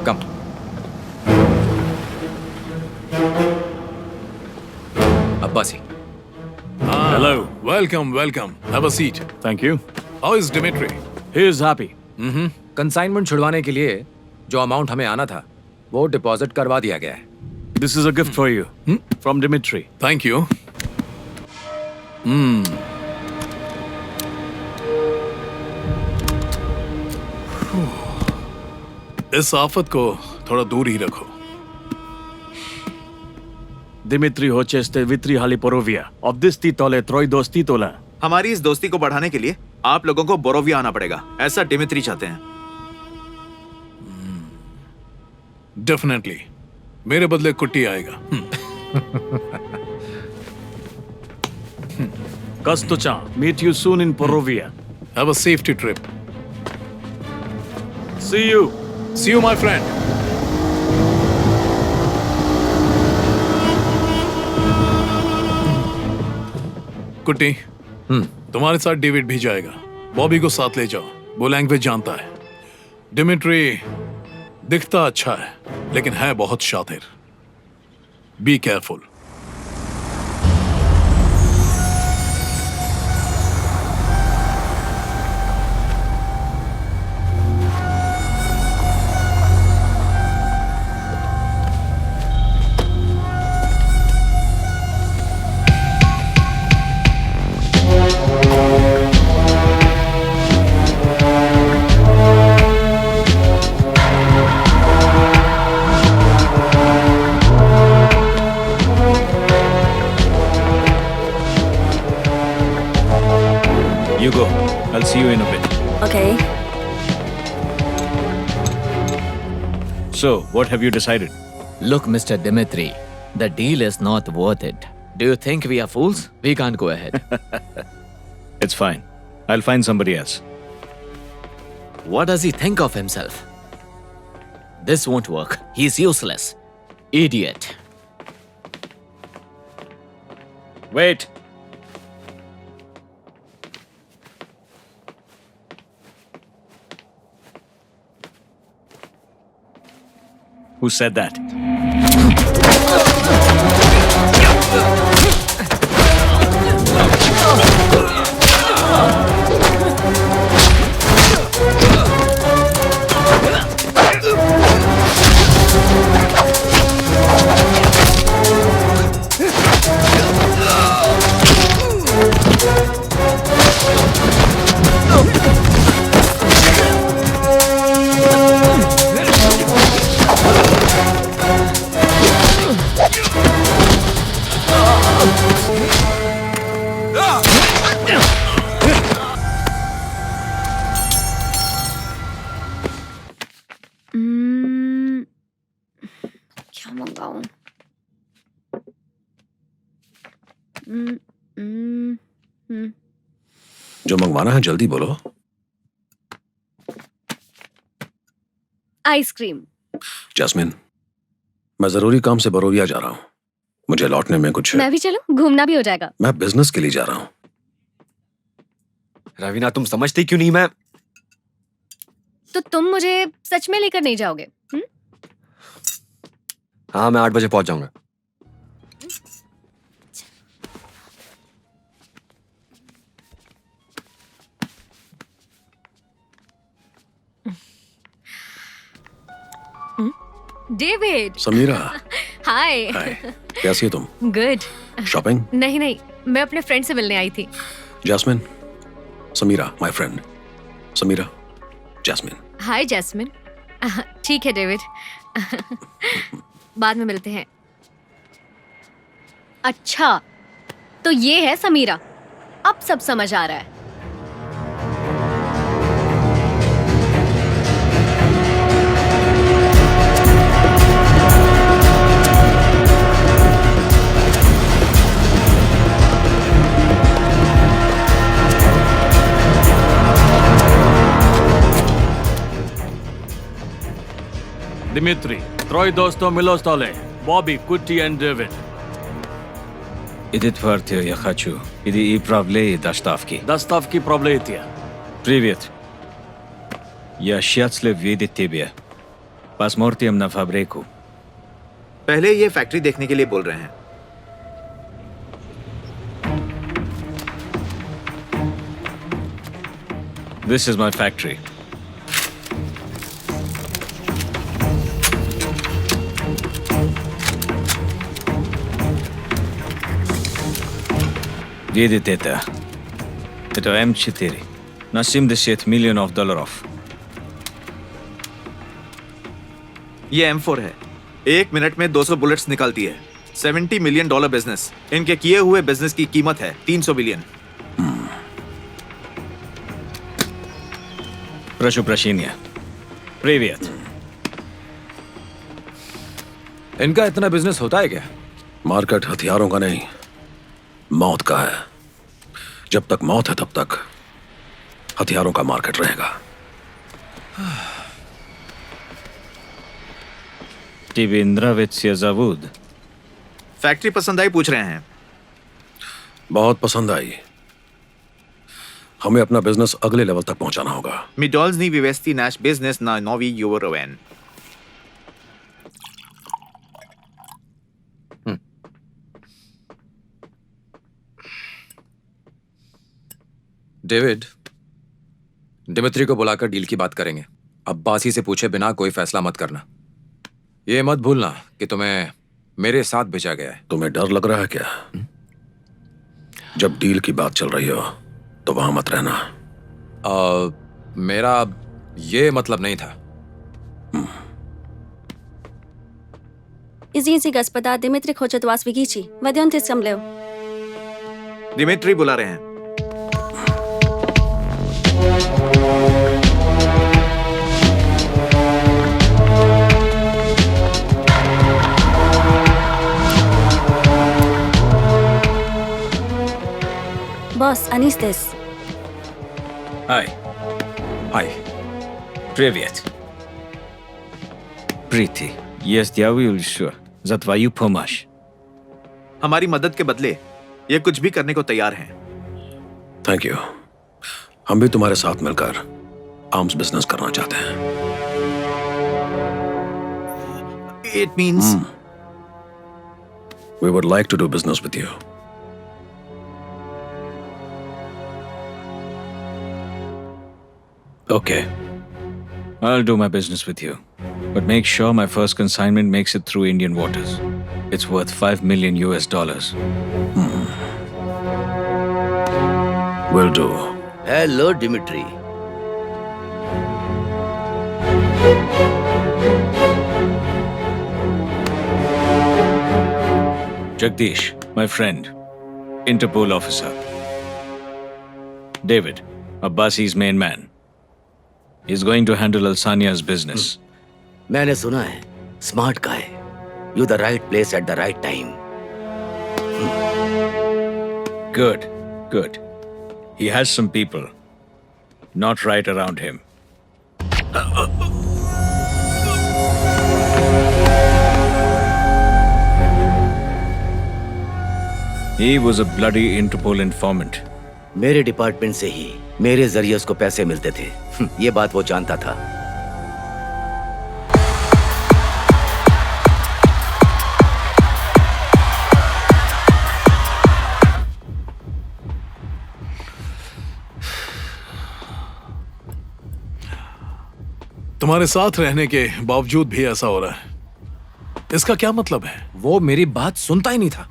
कम। Abbasi. Hello, welcome. Have a seat. Thank you. How is Dimitri? He is happy. Consignment छुड़वाने के लिए जो अमाउंट हमें आना था वो डिपॉजिट करवा दिया गया है। This is a gift for you from Dimitri. Thank you. इस आफत को थोड़ा दूर ही रखो। Dimitri hocheste vitri hali porovia. Obdisti tole troidosti tola. हमारी इस दोस्ती को बढ़ाने के लिए आप लोगों को बोरोविया आना पड़ेगा, ऐसा डिमित्री चाहते हैं। डेफिनेटली, मेरे बदले कुट्टी आएगा। Kastucha, meet you soon in Porovia. Have a safety trip. See you. See you, my friend. कुट्टी, तुम्हारे साथ डेविड भी जाएगा। बॉबी को साथ ले जाओ, वो लैंग्वेज जानता है। डिमिट्री दिखता अच्छा है, लेकिन है बहुत शातिर। Be careful. You go. I'll see you in a bit. Okay. So, what have you decided? Look, Mr. Dimitri, the deal is not worth it. Do you think we are fools? We can't go ahead. It's fine. I'll find somebody else. What does he think of himself? This won't work. He's useless. Idiot. Wait. Who said that? क्या मंगाऊं? जो मंगवाना है जल्दी बोलो। आइसक्रीम। जैस्मिन, मैं जरूरी काम से बरोविया जा रहा हूँ। मुझे लौटने में कुछ। मैं भी चलूं? घूमना भी हो जाएगा। मैं बिजनेस के लिए जा रहा हूँ। रवीना, तुम समझती क्यों नहीं? मैं तो तुम मुझे सच में लेकर नहीं जाओगे? हाँ, मैं 8 बजे पहुंच जाऊंगा। डेविड। समीरा। हाय। कैसी है तुम? गुड। शॉपिंग? नहीं नहीं, मैं अपने फ्रेंड से मिलने आई थी। Jasmine, Samira, my friend. Samira, Jasmine. Hi Jasmine. ठीक है डेविड, बाद में मिलते हैं। अच्छा, तो ये है समीरा। अब सब समझ आ रहा है। Dimitri, troi dosto milostole, Bobby, Kutti and David. Idit vartio я хочу. Иди и правлей доставки. Доставки проблетия. Привет. Я счастлив видеть тебя. Посмотрим на фабрику. पहले ये फैक्ट्री देखने के लिए बोल रहे हैं। This is my factory. Видите это? Это М4. На $70 миллионов долларов. ये M4 है। 1 मिनट में 200 बुलेट्स निकालती है। $70 मिलियन बिजनेस। इनके किए हुए बिजनेस की कीमत है 300 बिलियन। Прошу прощения. Привет. इनका इतना बिजनेस होता है क्या? मार्केट हथियारों का नहीं, मौत का है। जब तक मौत है तब तक हथियारों का मार्केट रहेगा। Тебе нравится завод? फैक्ट्री पसंद आई पूछ रहे हैं। बहुत पसंद आई। हमें अपना बिजनेस अगले लेवल तक पहुंचाना होगा। Midolls ni vivesti nash business na novi Euroven. David, Dmitri को बुलाकर डील की बात करेंगे। अब्बासी से पूछे बिना कोई फैसला मत करना। ये मत भूलना कि तुम्हें मेरे साथ भेजा गया है। तुम्हें डर लग रहा है क्या? जब डील की बात चल रही हो तो वहां मत रहना। मेरा ये मतलब नहीं था। Izinsi gospoda Dimitri хочет вас видеть. Пойдемте со мной. दिमित्री बुला रहे हैं। Boss, Anis здесь. Hi. Hi. Привет. Прити, я сделаю все за твою помощь. हमारी मदद के बदले ये कुछ भी करने को तैयार हैं। Thank you. हम भी तुम्हारे साथ मिलकर आर्म्स बिजनेस करना चाहते हैं। It means we would like to do business with you. Okay. I'll do my business with you. But make sure my first consignment makes it through Indian waters. It's worth $5 million. Will do. Hello, Dimitri. Jagdish, my friend, Interpol officer. David, Abbasi's main man. He's going to handle Alsania's business. मैंने सुना है, smart guy. You the right place at the right time. Good, good. He has some people. Not right around him. He was a bloody Interpol informant. मेरे डिपार्टमेंट से ही मेरे जरिए उसको पैसे मिलते थे। ये बात वो जानता था। तुम्हारे साथ रहने के बावजूद भी ऐसा हो रहा है, इसका क्या मतलब है? वो मेरी बात सुनता ही नहीं था।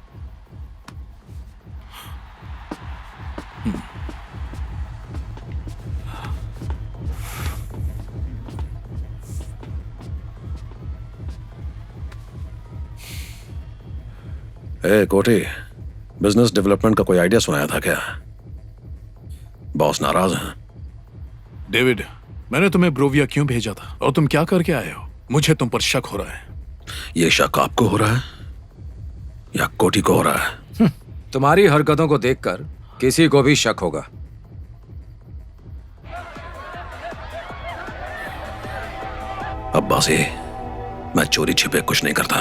ए कोटी, बिजनेस डेवलपमेंट का कोई आइडिया सुनाया था क्या? बॉस नाराज हैं। डेविड, मैंने तुम्हें ब्रोविया क्यों भेजा था और तुम क्या करके आए हो? मुझे तुम पर शक हो रहा है। ये शक आपको हो रहा है या कोटी को हो रहा है? तुम्हारी हरकतों को देखकर किसी को भी शक होगा। अब्बासी, मैं चोरी छिपे कुछ नहीं करता।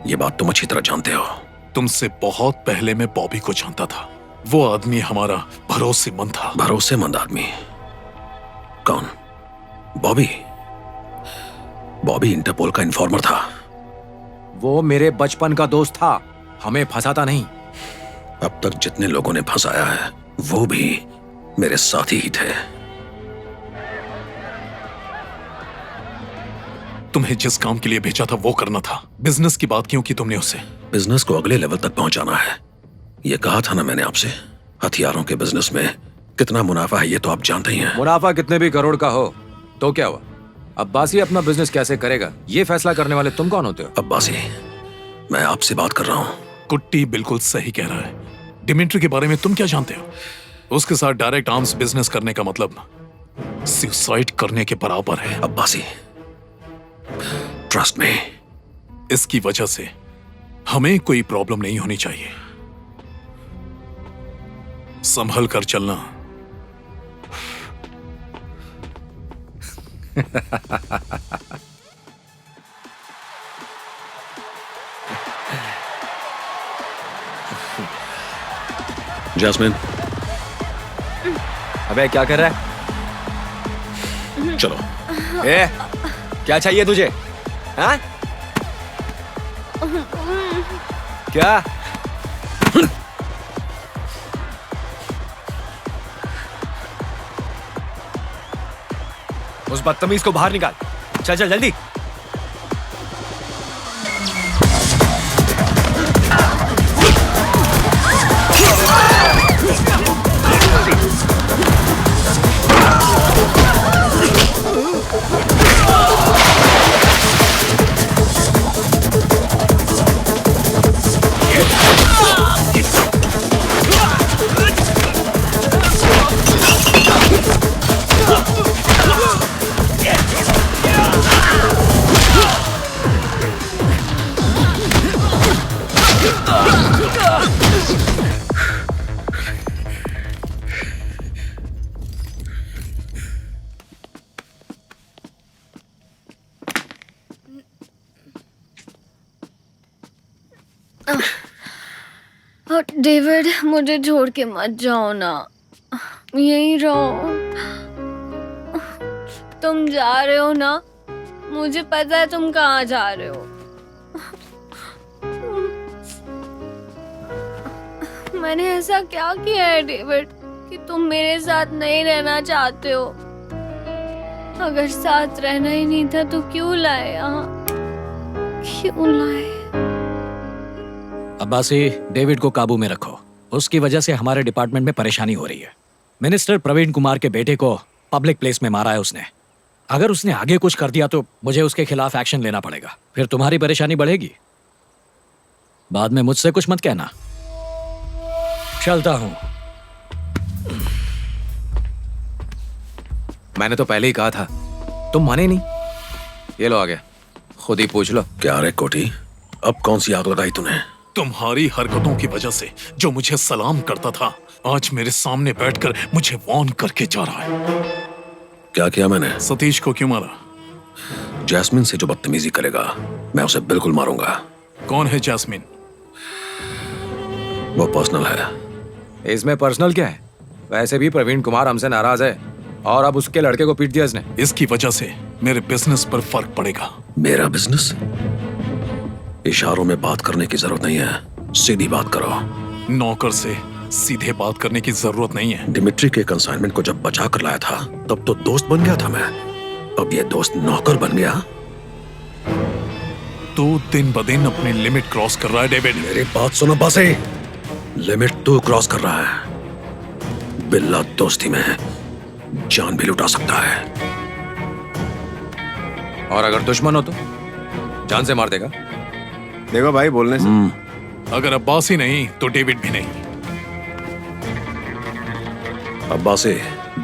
ये बात तुम अच्छी तरह जानते हो। तुमसे बहुत पहले मैं बॉबी को जानता था। वो आदमी हमारा भरोसेमंद था। भरोसेमंद आदमी? कौन? बॉबी? बॉबी इंटरपोल का इन्फॉर्मर था। वो मेरे बचपन का दोस्त था, हमें फंसाता नहीं। अब तक जितने लोगों ने फंसाया है वो भी मेरे साथी ही थे। तुम्हें जिस काम के लिए भेजा था वो करना था। बिजनेस की बात क्यों की तुमने उससे? बिजनेस को अगले लेवल तक पहुंचाना है, ये कहा था ना मैंने आपसे। हथियारों के बिजनेस में कितना मुनाफा है ये तो आप जानते ही हैं। मुनाफा कितने भी करोड़ का हो तो क्या हुआ? अब्बासी अपना बिजनेस कैसे करेगा ये फैसला करने वाले तुम कौन होते हो? अब्बासी, मैं आपसे बात कर रहा हूं। कुट्टी बिल्कुल सही कह रहा है। डिमिट्री के बारे में तुम क्या जानते हो? उसके साथ डायरेक्ट आर्म्स बिजनेस करने का मतलब सुसाइड करने के बराबर है। Abbasi, trust me. इसकी वजह से हमें कोई प्रॉब्लम नहीं होनी चाहिए। संभल कर चलना। जैस्मिन, अबे क्या कर रहा है? चलो। ए, क्या चाहिए तुझे? हाँ? क्या? उस बदतमीज को बाहर निकाल। चल चल जल्दी। डेविड, मुझे छोड़ के मत जाओ ना, यहीं रहो। तुम जा रहे हो ना, मुझे पता है तुम कहाँ जा रहे हो। मैंने ऐसा क्या किया है डेविड कि तुम मेरे साथ नहीं रहना चाहते हो? अगर साथ रहना ही नहीं था तो क्यों लाए यहाँ? क्यों लाए? अब्बासी, डेविड को काबू में रखो। उसकी वजह से हमारे डिपार्टमेंट में परेशानी हो रही है। मिनिस्टर प्रवीण कुमार के बेटे को पब्लिक प्लेस में मारा है उसने। अगर उसने आगे कुछ कर दिया तो मुझे उसके खिलाफ एक्शन लेना पड़ेगा। फिर तुम्हारी परेशानी बढ़ेगी। बाद में मुझसे कुछ मत कहना। चलता हूं। मैंने तो पहले ही कहा था, तुम माने नहीं। ये लो आ गया, खुद ही पूछ लो। क्या रे कोटी, अब कौन सी आग लगाई तूने? तुम्हारी हरकतों की वजह से जो मुझे सलाम करता था आज मेरे सामने बैठकर मुझे वॉर्न करके जा रहा है। क्या किया मैंने? सतीश को क्यों मारा? जैस्मिन से जो बदतमीजी करेगा मैं उसे बिल्कुल मारूंगा। कौन है जैस्मिन? वो पर्सनल है। इसमें पर्सनल क्या है? वैसे भी प्रवीण कुमार हमसे नाराज है और अब उसके लड़के को पीट दिया इसने। इसकी वजह से मेरे बिजनेस पर फर्क पड़ेगा। मेरा बिजनेस? इशारों में बात करने की जरूरत नहीं है, सीधी बात करो। नौकर से सीधे बात करने की जरूरत नहीं है। डिमिट्री के कंसाइनमेंट को जब बचा कर लाया था तब तो दोस्त बन गया था मैं। अब ये दोस्त नौकर बन गया। तू दिन ब दिन अपनी लिमिट क्रॉस कर रहा है डेविड। मेरी बात सुनो बासे, लिमिट तू क्रॉस कर रहा है। बिल्ला दोस्ती में जान भी लुटा सकता है। और अगर दुश्मन हो तो जान से मार देगा। देखो भाई, बोलने से अगर अब्बासी नहीं तो डेविड भी नहीं। अब्बासी,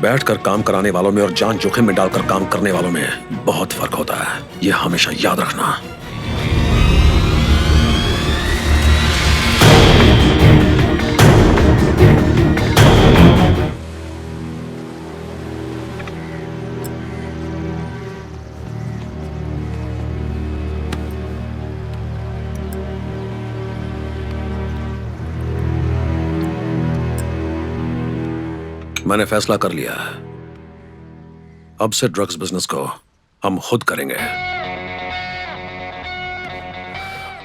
बैठकर काम कराने वालों में और जान जोखिम में डालकर काम करने वालों में बहुत फर्क होता है, यह हमेशा याद रखना। मैंने फैसला कर लिया है, अब से ड्रग्स बिजनेस को हम खुद करेंगे।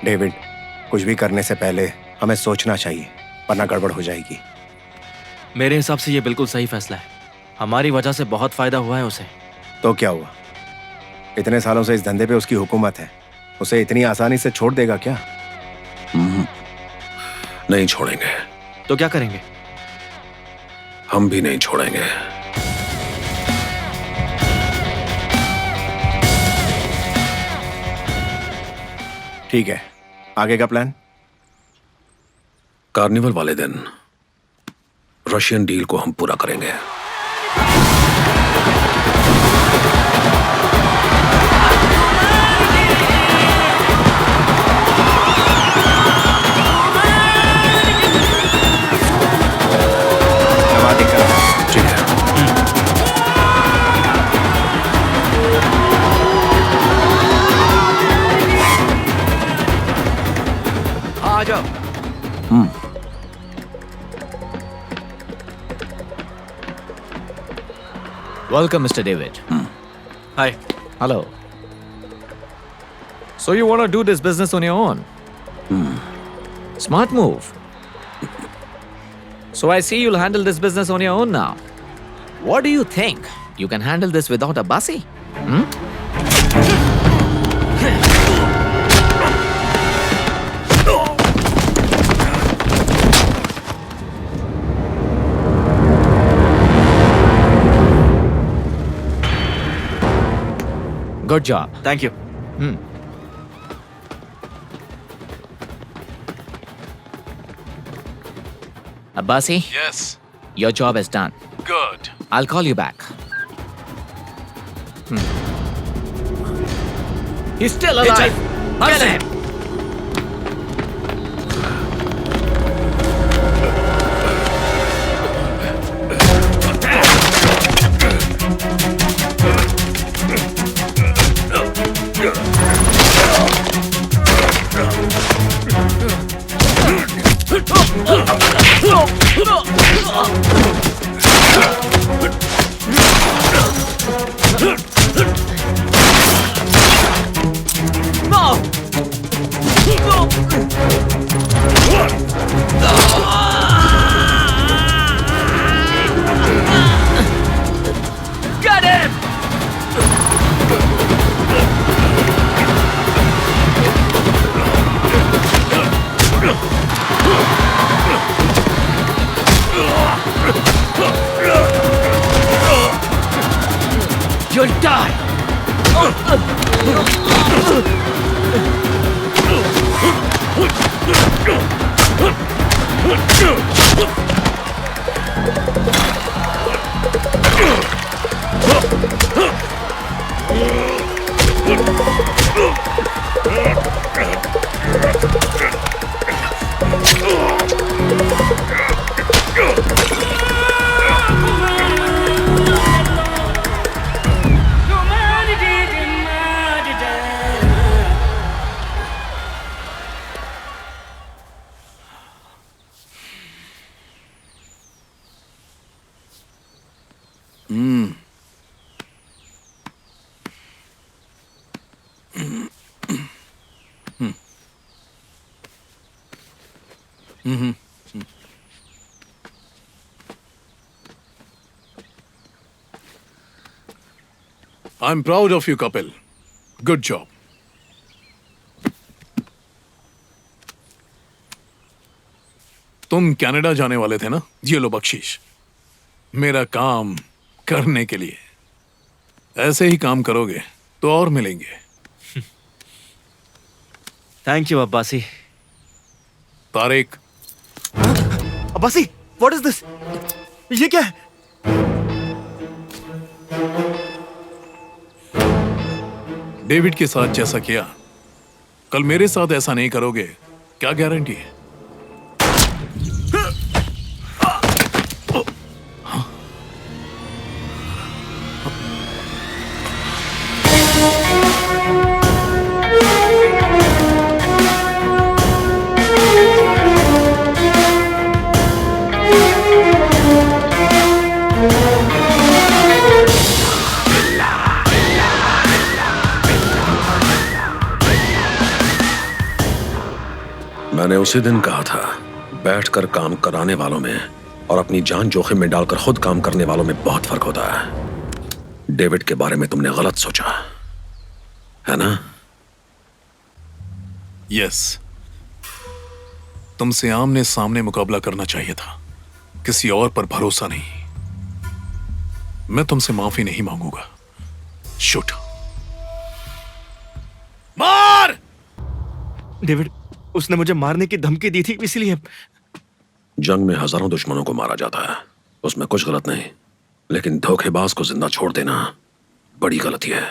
डेविड, कुछ भी करने से पहले हमें सोचना चाहिए, वरना गड़बड़ हो जाएगी। मेरे हिसाब से ये बिल्कुल सही फैसला है। हमारी वजह से बहुत फायदा हुआ है उसे। तो क्या हुआ? इतने सालों से इस धंधे पे उसकी हुकूमत है, उसे इतनी आसानी से छोड़ देगा क्या? नहीं छोड़ेंगे। तो क्या करेंगे? हम भी नहीं छोड़ेंगे। ठीक है, आगे का प्लान? कार्निवल वाले दिन रशियन डील को हम पूरा करेंगे। आ जाओ। Welcome, Mr. David. Hi. Hello. So you want to do this business on your own? Smart move. So I see you'll handle this business on your own now. What do you think? You can handle this without Abbasi? Good job. Thank you. Abbasi? Yes. Your job is done. Good. I'll call you back. He's still alive. Get him. Get him! You'll die! I'm proud of you, Kapil. Good job. तुम कनाडा जाने वाले थे ना? ये लो बख्शीश, मेरा काम करने के लिए। ऐसे ही काम करोगे तो और मिलेंगे। Thank you Abbasi. Tariq. Abbasi, what is this? ये क्या है? डेविड के साथ जैसा किया, कल मेरे साथ ऐसा नहीं करोगे, क्या गारंटी है? मैंने उसी दिन कहा था, बैठकर काम कराने वालों में और अपनी जान जोखिम में डालकर खुद काम करने वालों में बहुत फर्क होता है। डेविड के बारे में तुमने गलत सोचा है ना? यस, तुमसे आमने सामने मुकाबला करना चाहिए था, किसी और पर भरोसा नहीं। मैं तुमसे माफी नहीं मांगूंगा। शूट। मार! डेविड, उसने मुझे मारने की धमकी दी थी, इसलिए। जंग में हजारों दुश्मनों को मारा जाता है, उसमें कुछ गलत नहीं, लेकिन धोखेबाज को जिंदा छोड़ देना बड़ी गलती है।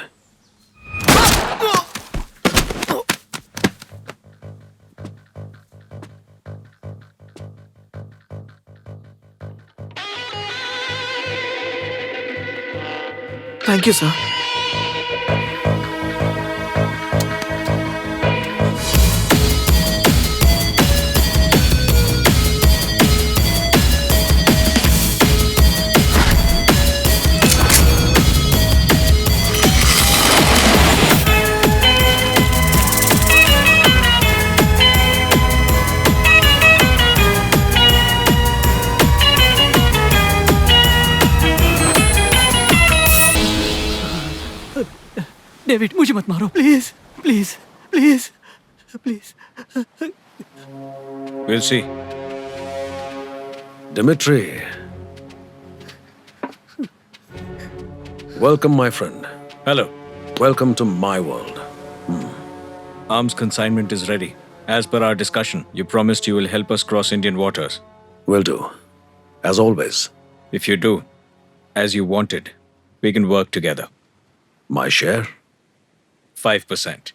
Thank you sir. डेविड, मुझे मत मारो, please please please please. We'll see. Dimitri. Welcome, my friend. Hello. Welcome to my world. Arms consignment is ready. As per our discussion, you promised you will help us cross Indian waters. Will do. As always. If you do, as you wanted, we can work together. My share? 5%.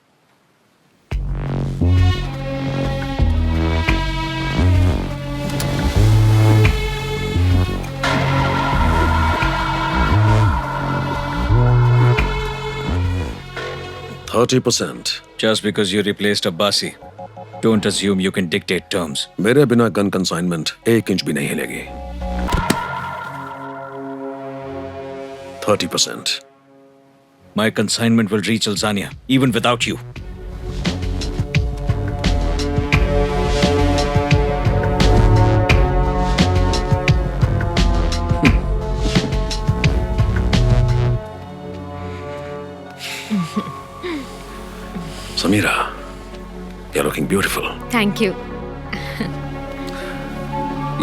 %30. Just because you replaced Abbasi, don't assume you can dictate terms. मेरे बिना गन कंसाइनमेंट 1 इंच भी नहीं हिलेगी। 30%. My consignment will reach Alzania, even without you. Samira, you're looking beautiful. Thank you.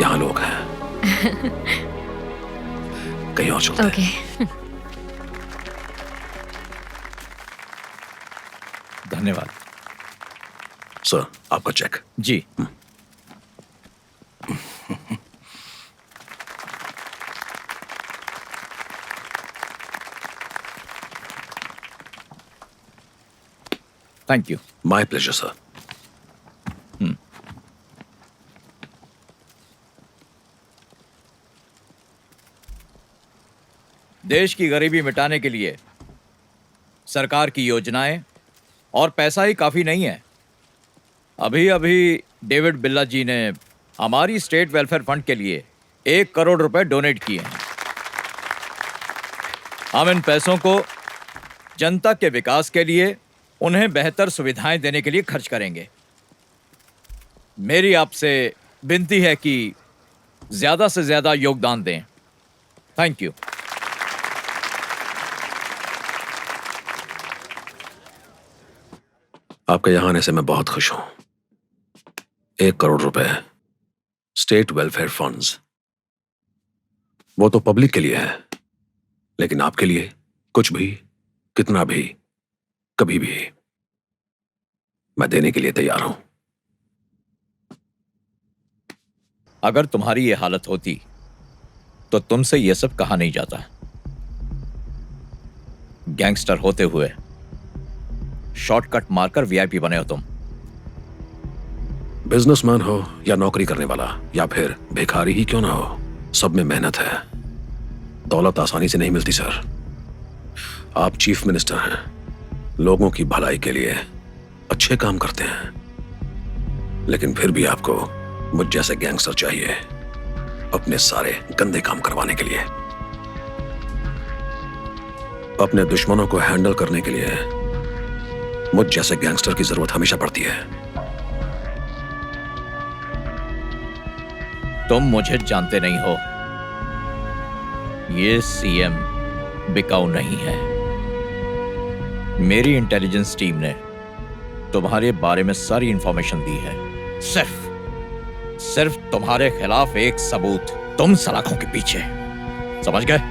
यहाँ लोग हैं, कहीं और चलते हैं। ओके। धन्यवाद सर, आपका चेक। जी। Thank you. My pleasure sir. देश की गरीबी मिटाने के लिए सरकार की योजनाएं और पैसा ही काफी नहीं है। अभी अभी डेविड बिल्ला जी ने हमारी स्टेट वेलफेयर फंड के लिए 1 करोड़ रुपए डोनेट किए हैं। हम इन पैसों को जनता के विकास के लिए, उन्हें बेहतर सुविधाएं देने के लिए खर्च करेंगे। मेरी आपसे विनती है कि ज्यादा से ज्यादा योगदान दें। Thank you. आपके यहां आने से मैं बहुत खुश हूं। 1 करोड़ रुपए स्टेट वेलफेयर फंड्स, वो तो पब्लिक के लिए है, लेकिन आपके लिए कुछ भी, कितना भी, कभी भी मैं देने के लिए तैयार हूं। अगर तुम्हारी ये हालत होती तो तुमसे ये सब कहा नहीं जाता। गैंगस्टर होते हुए शॉर्टकट मारकर वीआईपी बने हो तुम। बिजनेसमैन हो या नौकरी करने वाला या फिर भिखारी ही क्यों ना हो, सब में मेहनत है। दौलत आसानी से नहीं मिलती सर। आप चीफ मिनिस्टर हैं, लोगों की भलाई के लिए अच्छे काम करते हैं, लेकिन फिर भी आपको मुझ जैसे गैंगस्टर चाहिए अपने सारे गंदे काम करवाने के लिए। अपने दुश्मनों को हैंडल करने के लिए मुझ जैसे गैंगस्टर की जरूरत हमेशा पड़ती है। तुम मुझे जानते नहीं हो। ये सीएम बिकाऊ नहीं है। मेरी इंटेलिजेंस टीम ने तुम्हारे बारे में सारी इंफॉर्मेशन दी है। सिर्फ तुम्हारे खिलाफ एक सबूत, तुम सलाखों के पीछे। समझ गए?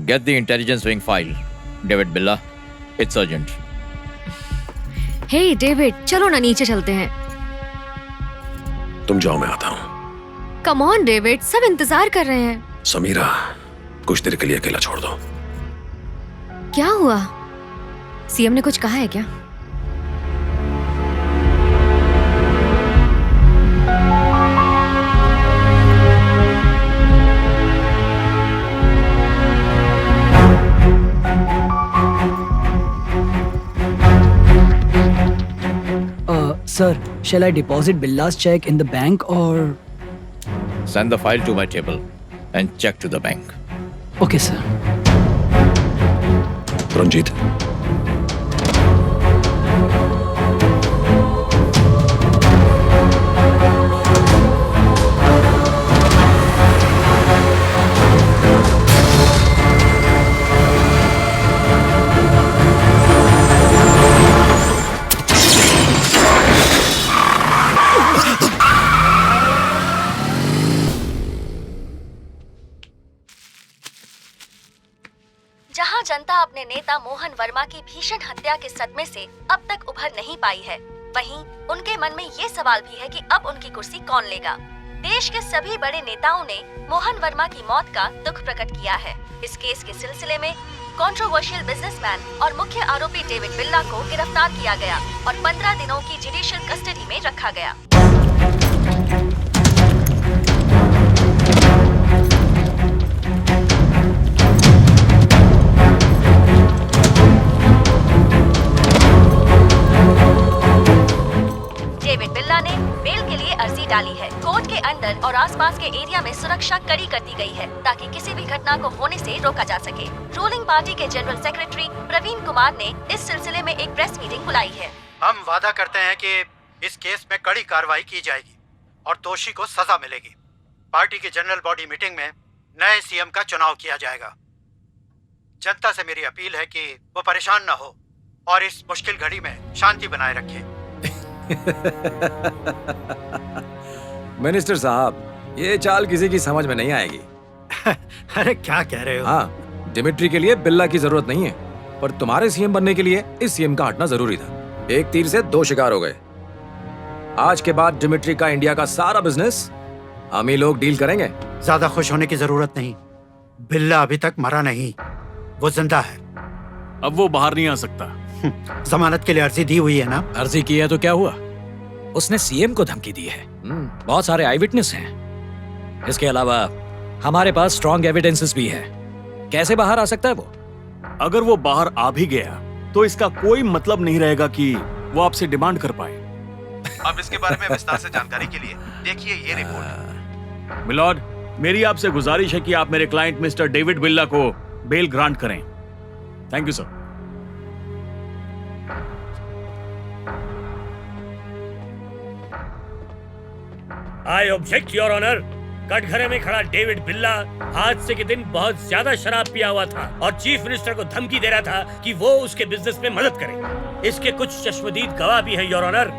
Get the intelligence wing file. David Billa, it's urgent. Hey David, चलो ना नीचे चलते हैं। तुम जाओ, मैं आता हूं। कम ऑन डेविड, सब इंतजार कर रहे हैं। समीरा, कुछ देर के लिए अकेला छोड़ दो। क्या हुआ? सीएम ने कुछ कहा है क्या? Sir, shall I deposit Billa's check in the bank or? Send the file to my table and check to the bank. Okay, sir. Ranjit, जहां जनता अपने नेता मोहन वर्मा की भीषण हत्या के सदमे से अब तक उभर नहीं पाई है, वहीं उनके मन में ये सवाल भी है कि अब उनकी कुर्सी कौन लेगा। देश के सभी बड़े नेताओं ने मोहन वर्मा की मौत का दुख प्रकट किया है। इस केस के सिलसिले में कंट्रोवर्शियल बिजनेसमैन और मुख्य आरोपी डेविड बिल्ला को गिरफ्तार किया गया और 15 दिनों की जुडिशियल कस्टडी में रखा गया। डेविड बिल्ला ने बेल के लिए अर्जी डाली है। कोर्ट के अंदर और आसपास के एरिया में सुरक्षा कड़ी कर दी गई है ताकि किसी भी घटना को होने से रोका जा सके। रूलिंग पार्टी के जनरल सेक्रेटरी प्रवीण कुमार ने इस सिलसिले में एक प्रेस मीटिंग बुलाई है। हम वादा करते हैं कि इस केस में कड़ी कार्रवाई की जाएगी और दोषी को सजा मिलेगी। पार्टी की जनरल बॉडी मीटिंग में नए सीएम का चुनाव किया जाएगा। जनता से मेरी अपील है कि वो परेशान न हो और इस मुश्किल घड़ी में शांति बनाए रखे। मिनिस्टर साहब, ये चाल किसी की समझ में नहीं आएगी। अरे क्या कह रहे हो? हाँ, डिमिट्री के लिए बिल्ला की जरूरत नहीं है, पर तुम्हारे सीएम बनने के लिए इस सीएम का हटना जरूरी था। एक तीर से दो शिकार हो गए। आज के बाद डिमिट्री का इंडिया का सारा बिजनेस हम ही लोग डील करेंगे। ज्यादा खुश होने की जरूरत नहीं। बिल्ला अभी तक मरा नहीं, वो जिंदा है। अब वो बाहर नहीं आ सकता। जमानत के लिए अर्जी दी हुई है ना? अर्जी की है तो क्या हुआ? उसने सीएम को धमकी दी है। बहुत सारे आई विटनेस हैं। इसके अलावा हमारे पास स्ट्रॉन्ग एविडेंसेस भी है। कैसे बाहर आ सकता है वो? अगर वो बाहर आ भी गया तो इसका कोई मतलब नहीं रहेगा कि वो आपसे डिमांड कर पाए। अब इसके बारे में विस्तार से जानकारी के लिए देखिए ये रिपोर्ट। मिलॉर्ड, मेरी आपसे गुजारिश है कि आप मेरे क्लाइंट मिस्टर डेविड बिल्ला को बेल ग्रांट करें। Thank you sir. I object your honour. कटघरे में खड़ा डेविड बिल्ला हादसे के दिन बहुत ज्यादा शराब पिया हुआ था और चीफ मिनिस्टर को धमकी दे रहा था कि वो उसके बिजनेस में मदद करे। इसके कुछ चश्मदीद गवाह भी है योर ऑनर।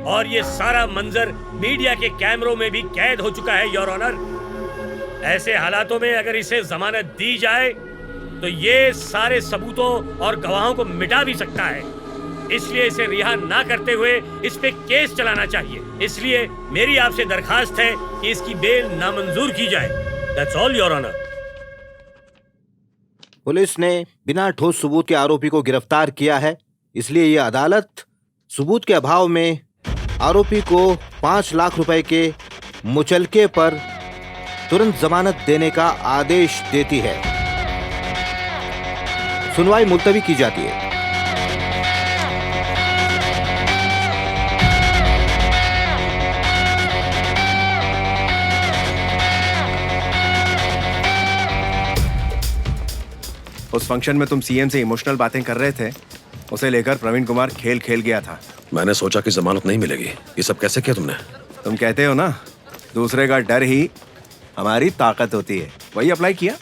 और ये सारा मंजर मीडिया के कैमरों में भी कैद हो चुका है योर ऑनर। ऐसे हालातों में अगर इसे जमानत दी जाए तो ये सारे सबूतों और गवाहों को मिटा भी सकता है। इसलिए इसे रिहा ना करते हुए इस पे केस चलाना चाहिए। इसलिए मेरी आपसे दरखास्त है कि इसकी बेल नामंजूर की जाए। That's all your honour. Police ने बिना ठोस सबूत के आरोपी को गिरफ्तार किया है, इसलिए ये अदालत सबूत के अभाव में आरोपी को 5 लाख रुपए के मुचलके पर तुरंत जमानत देने का आदेश देती है। सुनवाई मुलतवी की जाती है। उस फंक्शन में तुम सीएम से इमोशनल बातें कर रहे थे, उसे लेकर प्रवीण कुमार खेल गया था। मैंने सोचा कि जमानत नहीं मिलेगी। ये सब कैसे किया तुमने? तुम कहते हो ना, दूसरे का डर ही हमारी ताकत होती है, वही अप्लाई किया।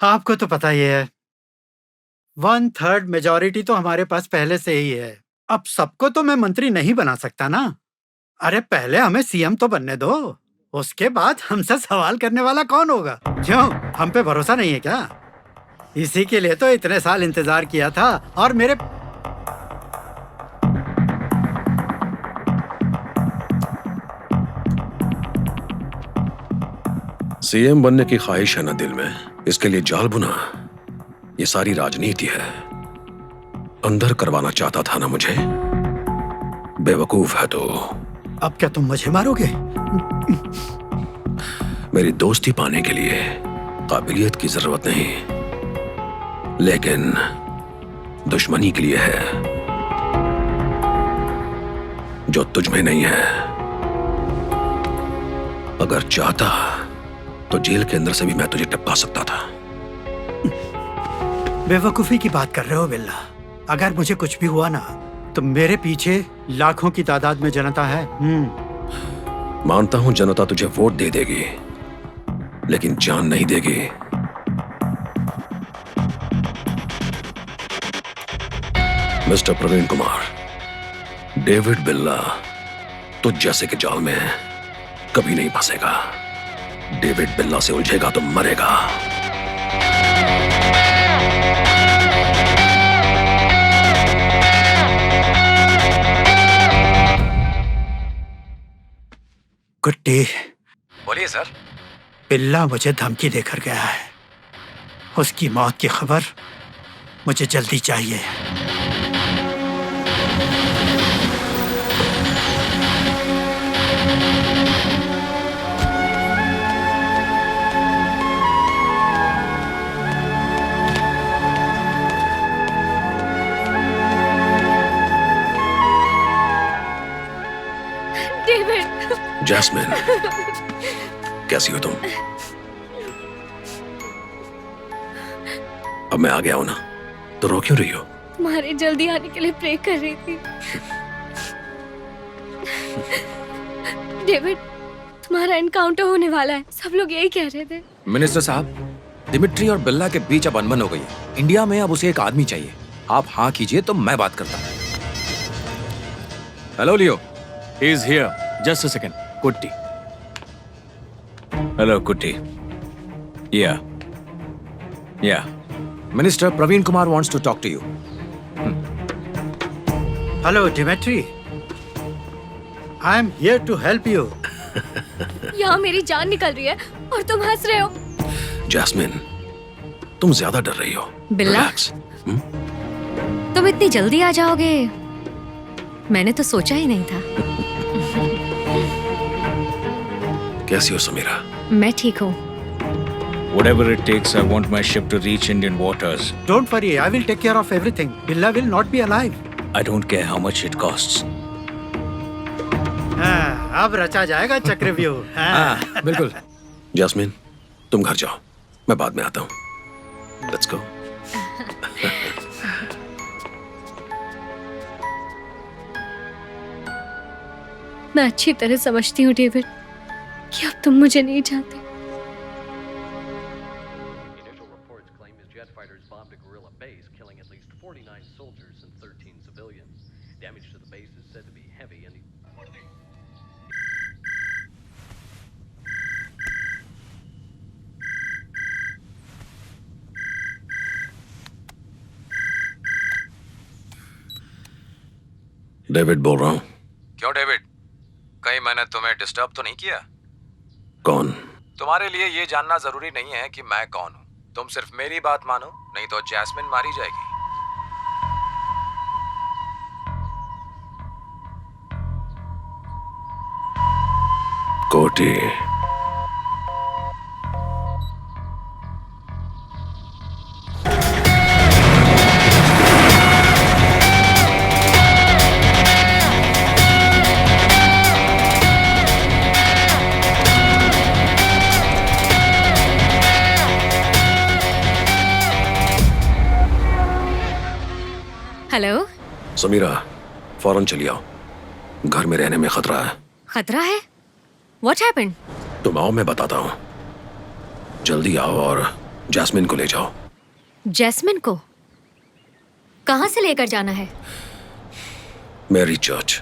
आपको तो पता ही है, 1/3 मेजॉरिटी तो हमारे पास पहले से ही है। अब सबको तो मैं मंत्री नहीं बना सकता ना। अरे पहले हमें सीएम तो बनने दो, उसके बाद हमसे सवाल करने वाला कौन होगा? क्यों, हम पे भरोसा नहीं है क्या? इसी के लिए तो इतने साल इंतजार किया था। और मेरे सीएम बनने की ख्वाहिश है ना दिल में, इसके लिए जाल बुना। ये सारी राजनीति है। अंदर करवाना चाहता था ना मुझे। बेवकूफ है तो। अब क्या तुम मुझे मारोगे? मेरी दोस्ती पाने के लिए काबिलियत की जरूरत नहीं, लेकिन दुश्मनी के लिए है जो तुझ में नहीं है। अगर चाहता तो जेल के अंदर से भी मैं तुझे टपका सकता था। बेवकूफी की बात कर रहे हो बिल्ला। अगर मुझे कुछ भी हुआ ना तो मेरे पीछे लाखों की तादाद में जनता है। मानता हूं जनता तुझे वोट दे देगी, लेकिन जान नहीं देगी। मिस्टर प्रवीण कुमार, डेविड बिल्ला तुझ जैसे के जाल में कभी नहीं फंसेगा। डेविड बिल्ला से उलझेगा तो मरेगा। कुट्टी, बोलिए सर। बिल्ला मुझे धमकी देकर गया है। उसकी मौत की खबर मुझे जल्दी चाहिए। जैस्मिन, कैसी हो तुम? अब मैं आ गया हूं ना, तो रो क्यों रही हो? तुम्हारे जल्दी आने के लिए प्रे कर रही थी। डेविड, तुम्हारा एनकाउंटर होने वाला है, सब लोग यही कह रहे थे। मिनिस्टर साहब, दिमिट्री और बिल्ला के बीच अब अनबन हो गई है। इंडिया में अब उसे एक आदमी चाहिए। आप हाँ कीजिए तो मैं बात करता हूँ। Hello Leo. He is here. Just a second. Kutti. Hello, Kutti. Yeah. Yeah. Minister Praveen Kumar wants to talk to you. Hello, Dimitri. I am here to help you. यहाँ मेरी जान निकल रही है और तुम हंस रहे हो। जैस्मिन, तुम ज्यादा डर रही हो। बिल्ला, तुम इतनी जल्दी आ जाओगे, मैंने तो सोचा ही नहीं था। कैसी हो समीरा? मैं ठीक हूँ। Whatever it takes, I want my ship to reach Indian waters. Don't worry, I will take care of everything. Billa will not be alive. I don't care how much it costs. Ah. अब रचा जाएगा चक्रव्यूह। हाँ। बिल्कुल। जैस्मिन, तुम घर जाओ, मैं बाद में आता हूँ। Let's go. मैं अच्छी तरह समझती हूँ डेविड कि अब तुम मुझे नहीं चाहते। डेविड बोल रहा हूँ। क्यों डेविड, कहीं मैंने तुम्हें डिस्टर्ब तो नहीं किया? कौन? तुम्हारे लिए ये जानना जरूरी नहीं है कि मैं कौन हूँ। तुम सिर्फ मेरी बात मानो, नहीं तो जैस्मिन मारी जाएगी। कोटी। हेलो। समीरा, फौरन चली आओ, घर में रहने में खतरा है। खतरा है? What happened? तुम आओ, मैं बताता हूँ। जल्दी आओ और जैस्मिन को ले जाओ। जैस्मिन को कहाँ से लेकर जाना है? Mary church.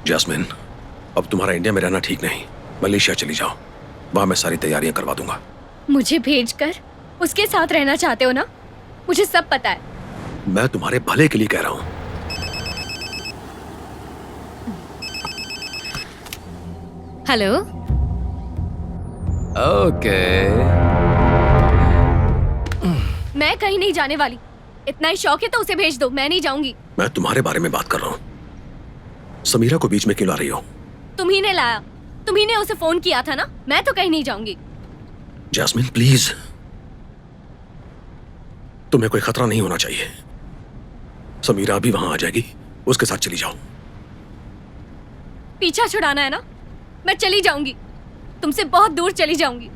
जैस्मिन, अब तुम्हारा इंडिया में रहना ठीक नहीं, मलेशिया चली जाओ, वहां मैं सारी तैयारियां करवा दूंगा। मुझे भेजकर उसके साथ रहना चाहते हो ना? मुझे सब पता है। मैं तुम्हारे भले के लिए कह रहा हूँ। हेलो। ओके। मैं कहीं नहीं जाने वाली। इतना ही शौक है तो उसे भेज दो, मैं नहीं जाऊंगी। मैं तुम्हारे बारे में बात कर रहा हूँ। समीरा को बीच में क्यों ला रही हो? तुम ही ने लाया, तुम ही ने उसे फोन किया था ना। मैं तो कहीं नहीं जाऊंगी। जैस्मिन प्लीज, तुम्हें कोई खतरा नहीं होना चाहिए। समीरा भी वहां आ जाएगी, उसके साथ चली जाओ। पीछा छुड़ाना है ना? मैं चली जाऊंगी, तुमसे बहुत दूर चली जाऊंगी।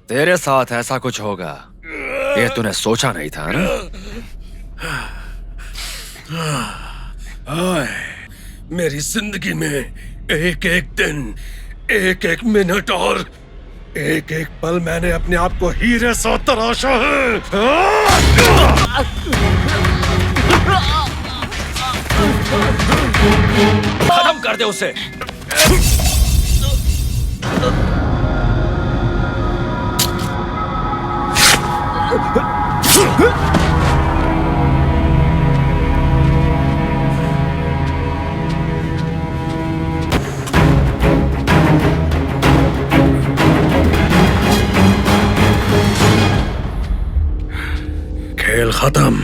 तेरे साथ ऐसा कुछ होगा ये तूने सोचा नहीं था ना? हाय, मेरी जिंदगी में एक एक दिन, एक एक मिनट और एक एक पल मैंने अपने आप को हीरे सा तराशा है। खत्म कर दे उसे। खेल खत्म।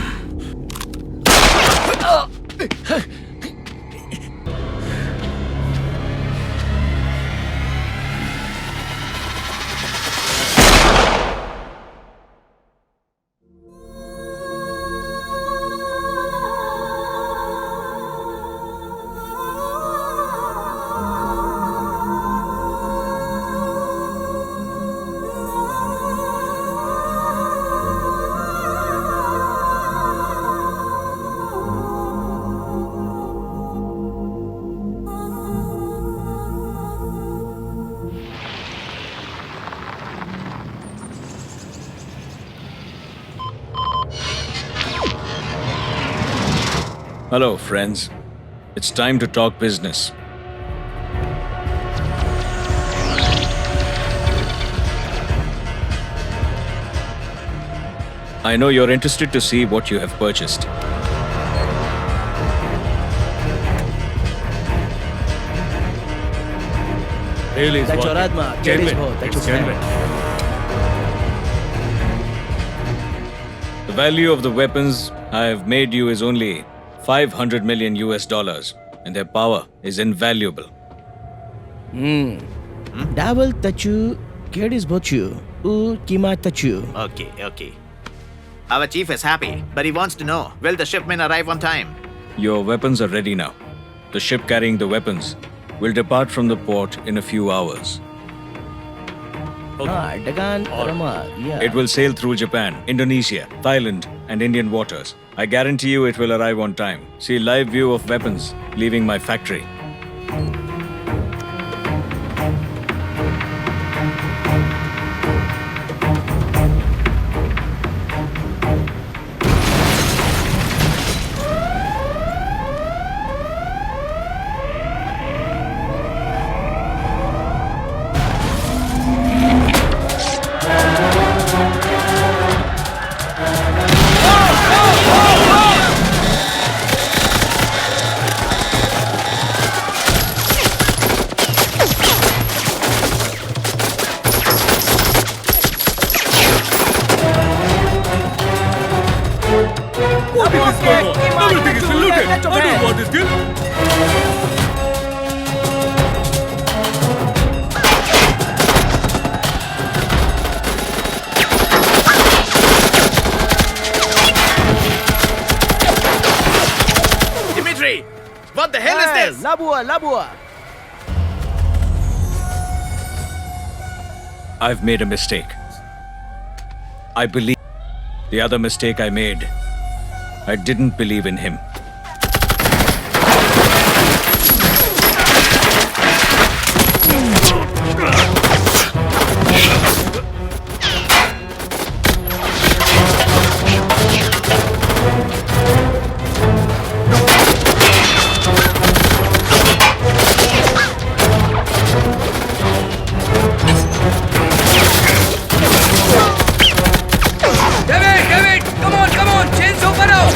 Hello, friends. It's time to talk business. I know you're interested to see what you have purchased. The value of the weapons I have made you is only 500 million US dollars, and their power is invaluable. Double tachu, Geddes bochu, kima tachu. Okay. Our chief is happy, but he wants to know, will the shipment arrive on time? Your weapons are ready now. The ship carrying the weapons will depart from the port in a few hours. Dagan, Rama, yeah. It will sail through Japan, Indonesia, Thailand, and Indian waters. I guarantee you it will arrive on time. See live view of weapons leaving my factory. Dimitri, what the hell is this? Labua. I've made a mistake. I believe the other mistake I made, I didn't believe in him. David, come on, chains open out.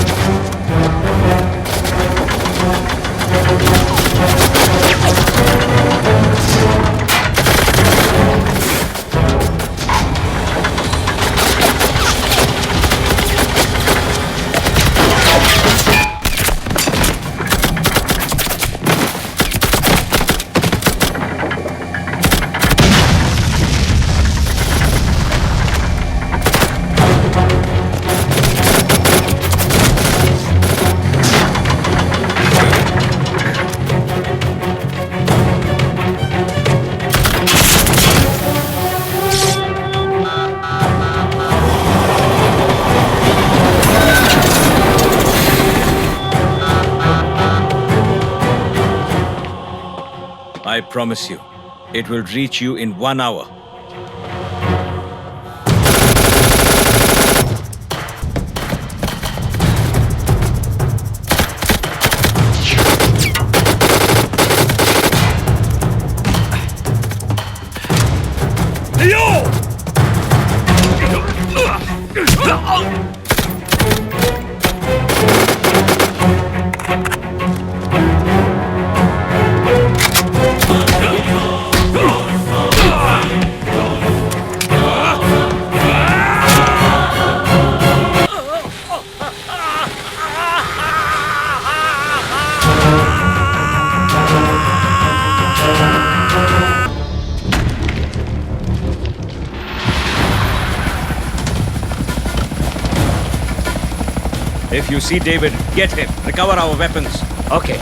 I promise you, it will reach you in 1 hour. If you see David, get him. Recover our weapons. Okay.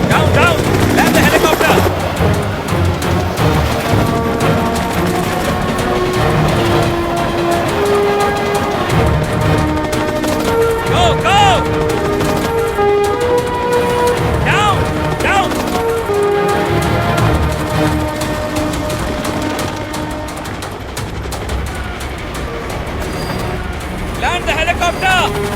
Down! Land the helicopter! Go! Helicopter.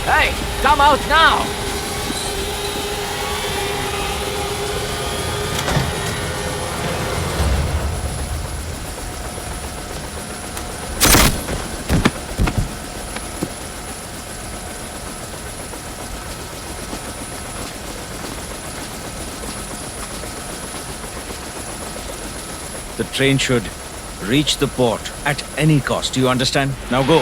Hey, come out now! The train should reach the port at any cost. Do you understand? Now go.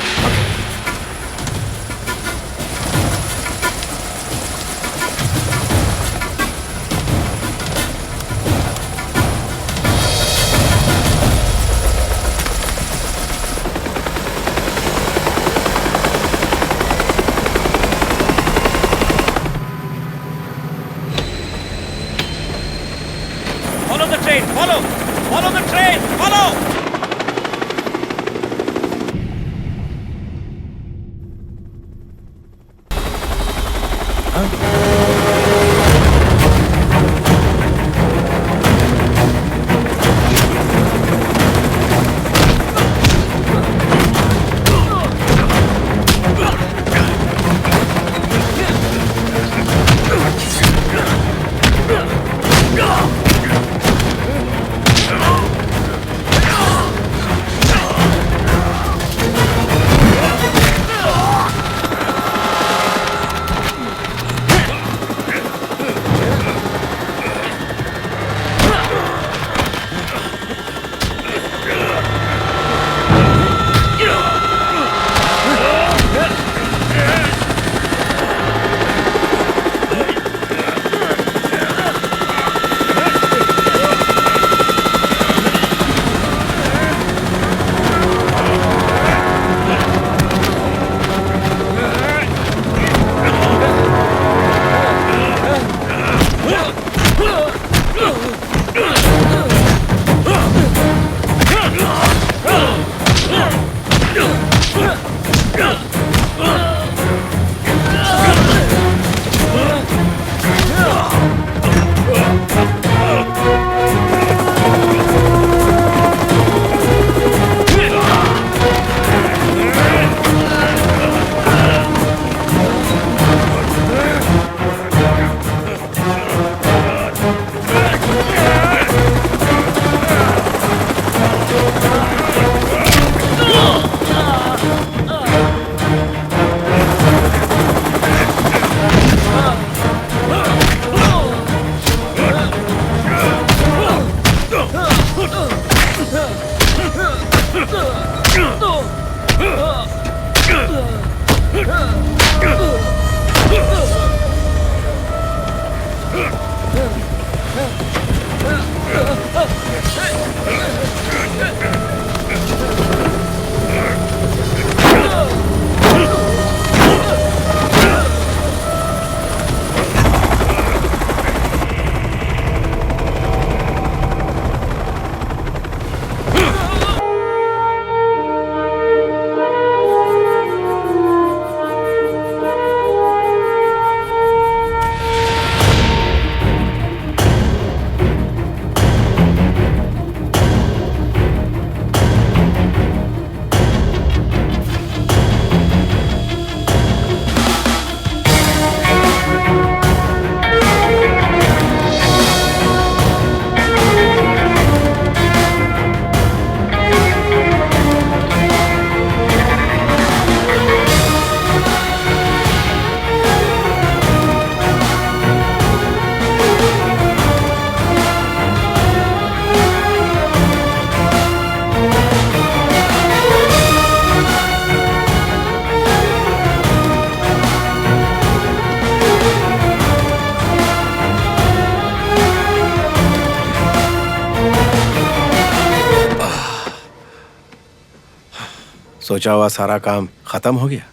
Follow the train, follow the train, follow! सोचा हुआ सारा काम खत्म हो गया।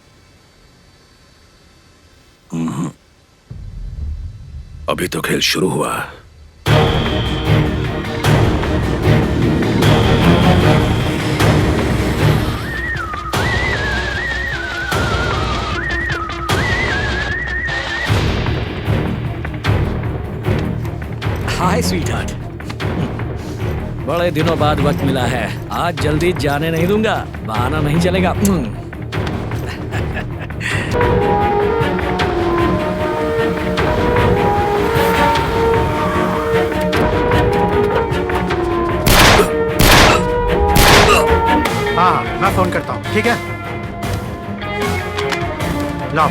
अभी तो खेल शुरू हुआ। हाय स्वीटहार्ट, बड़े दिनों बाद वक्त मिला है। आज जल्दी जाने नहीं दूंगा, बहाना नहीं चलेगा। हाँ, मैं फोन करता हूँ, ठीक है? लाओ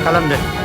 कलम दे।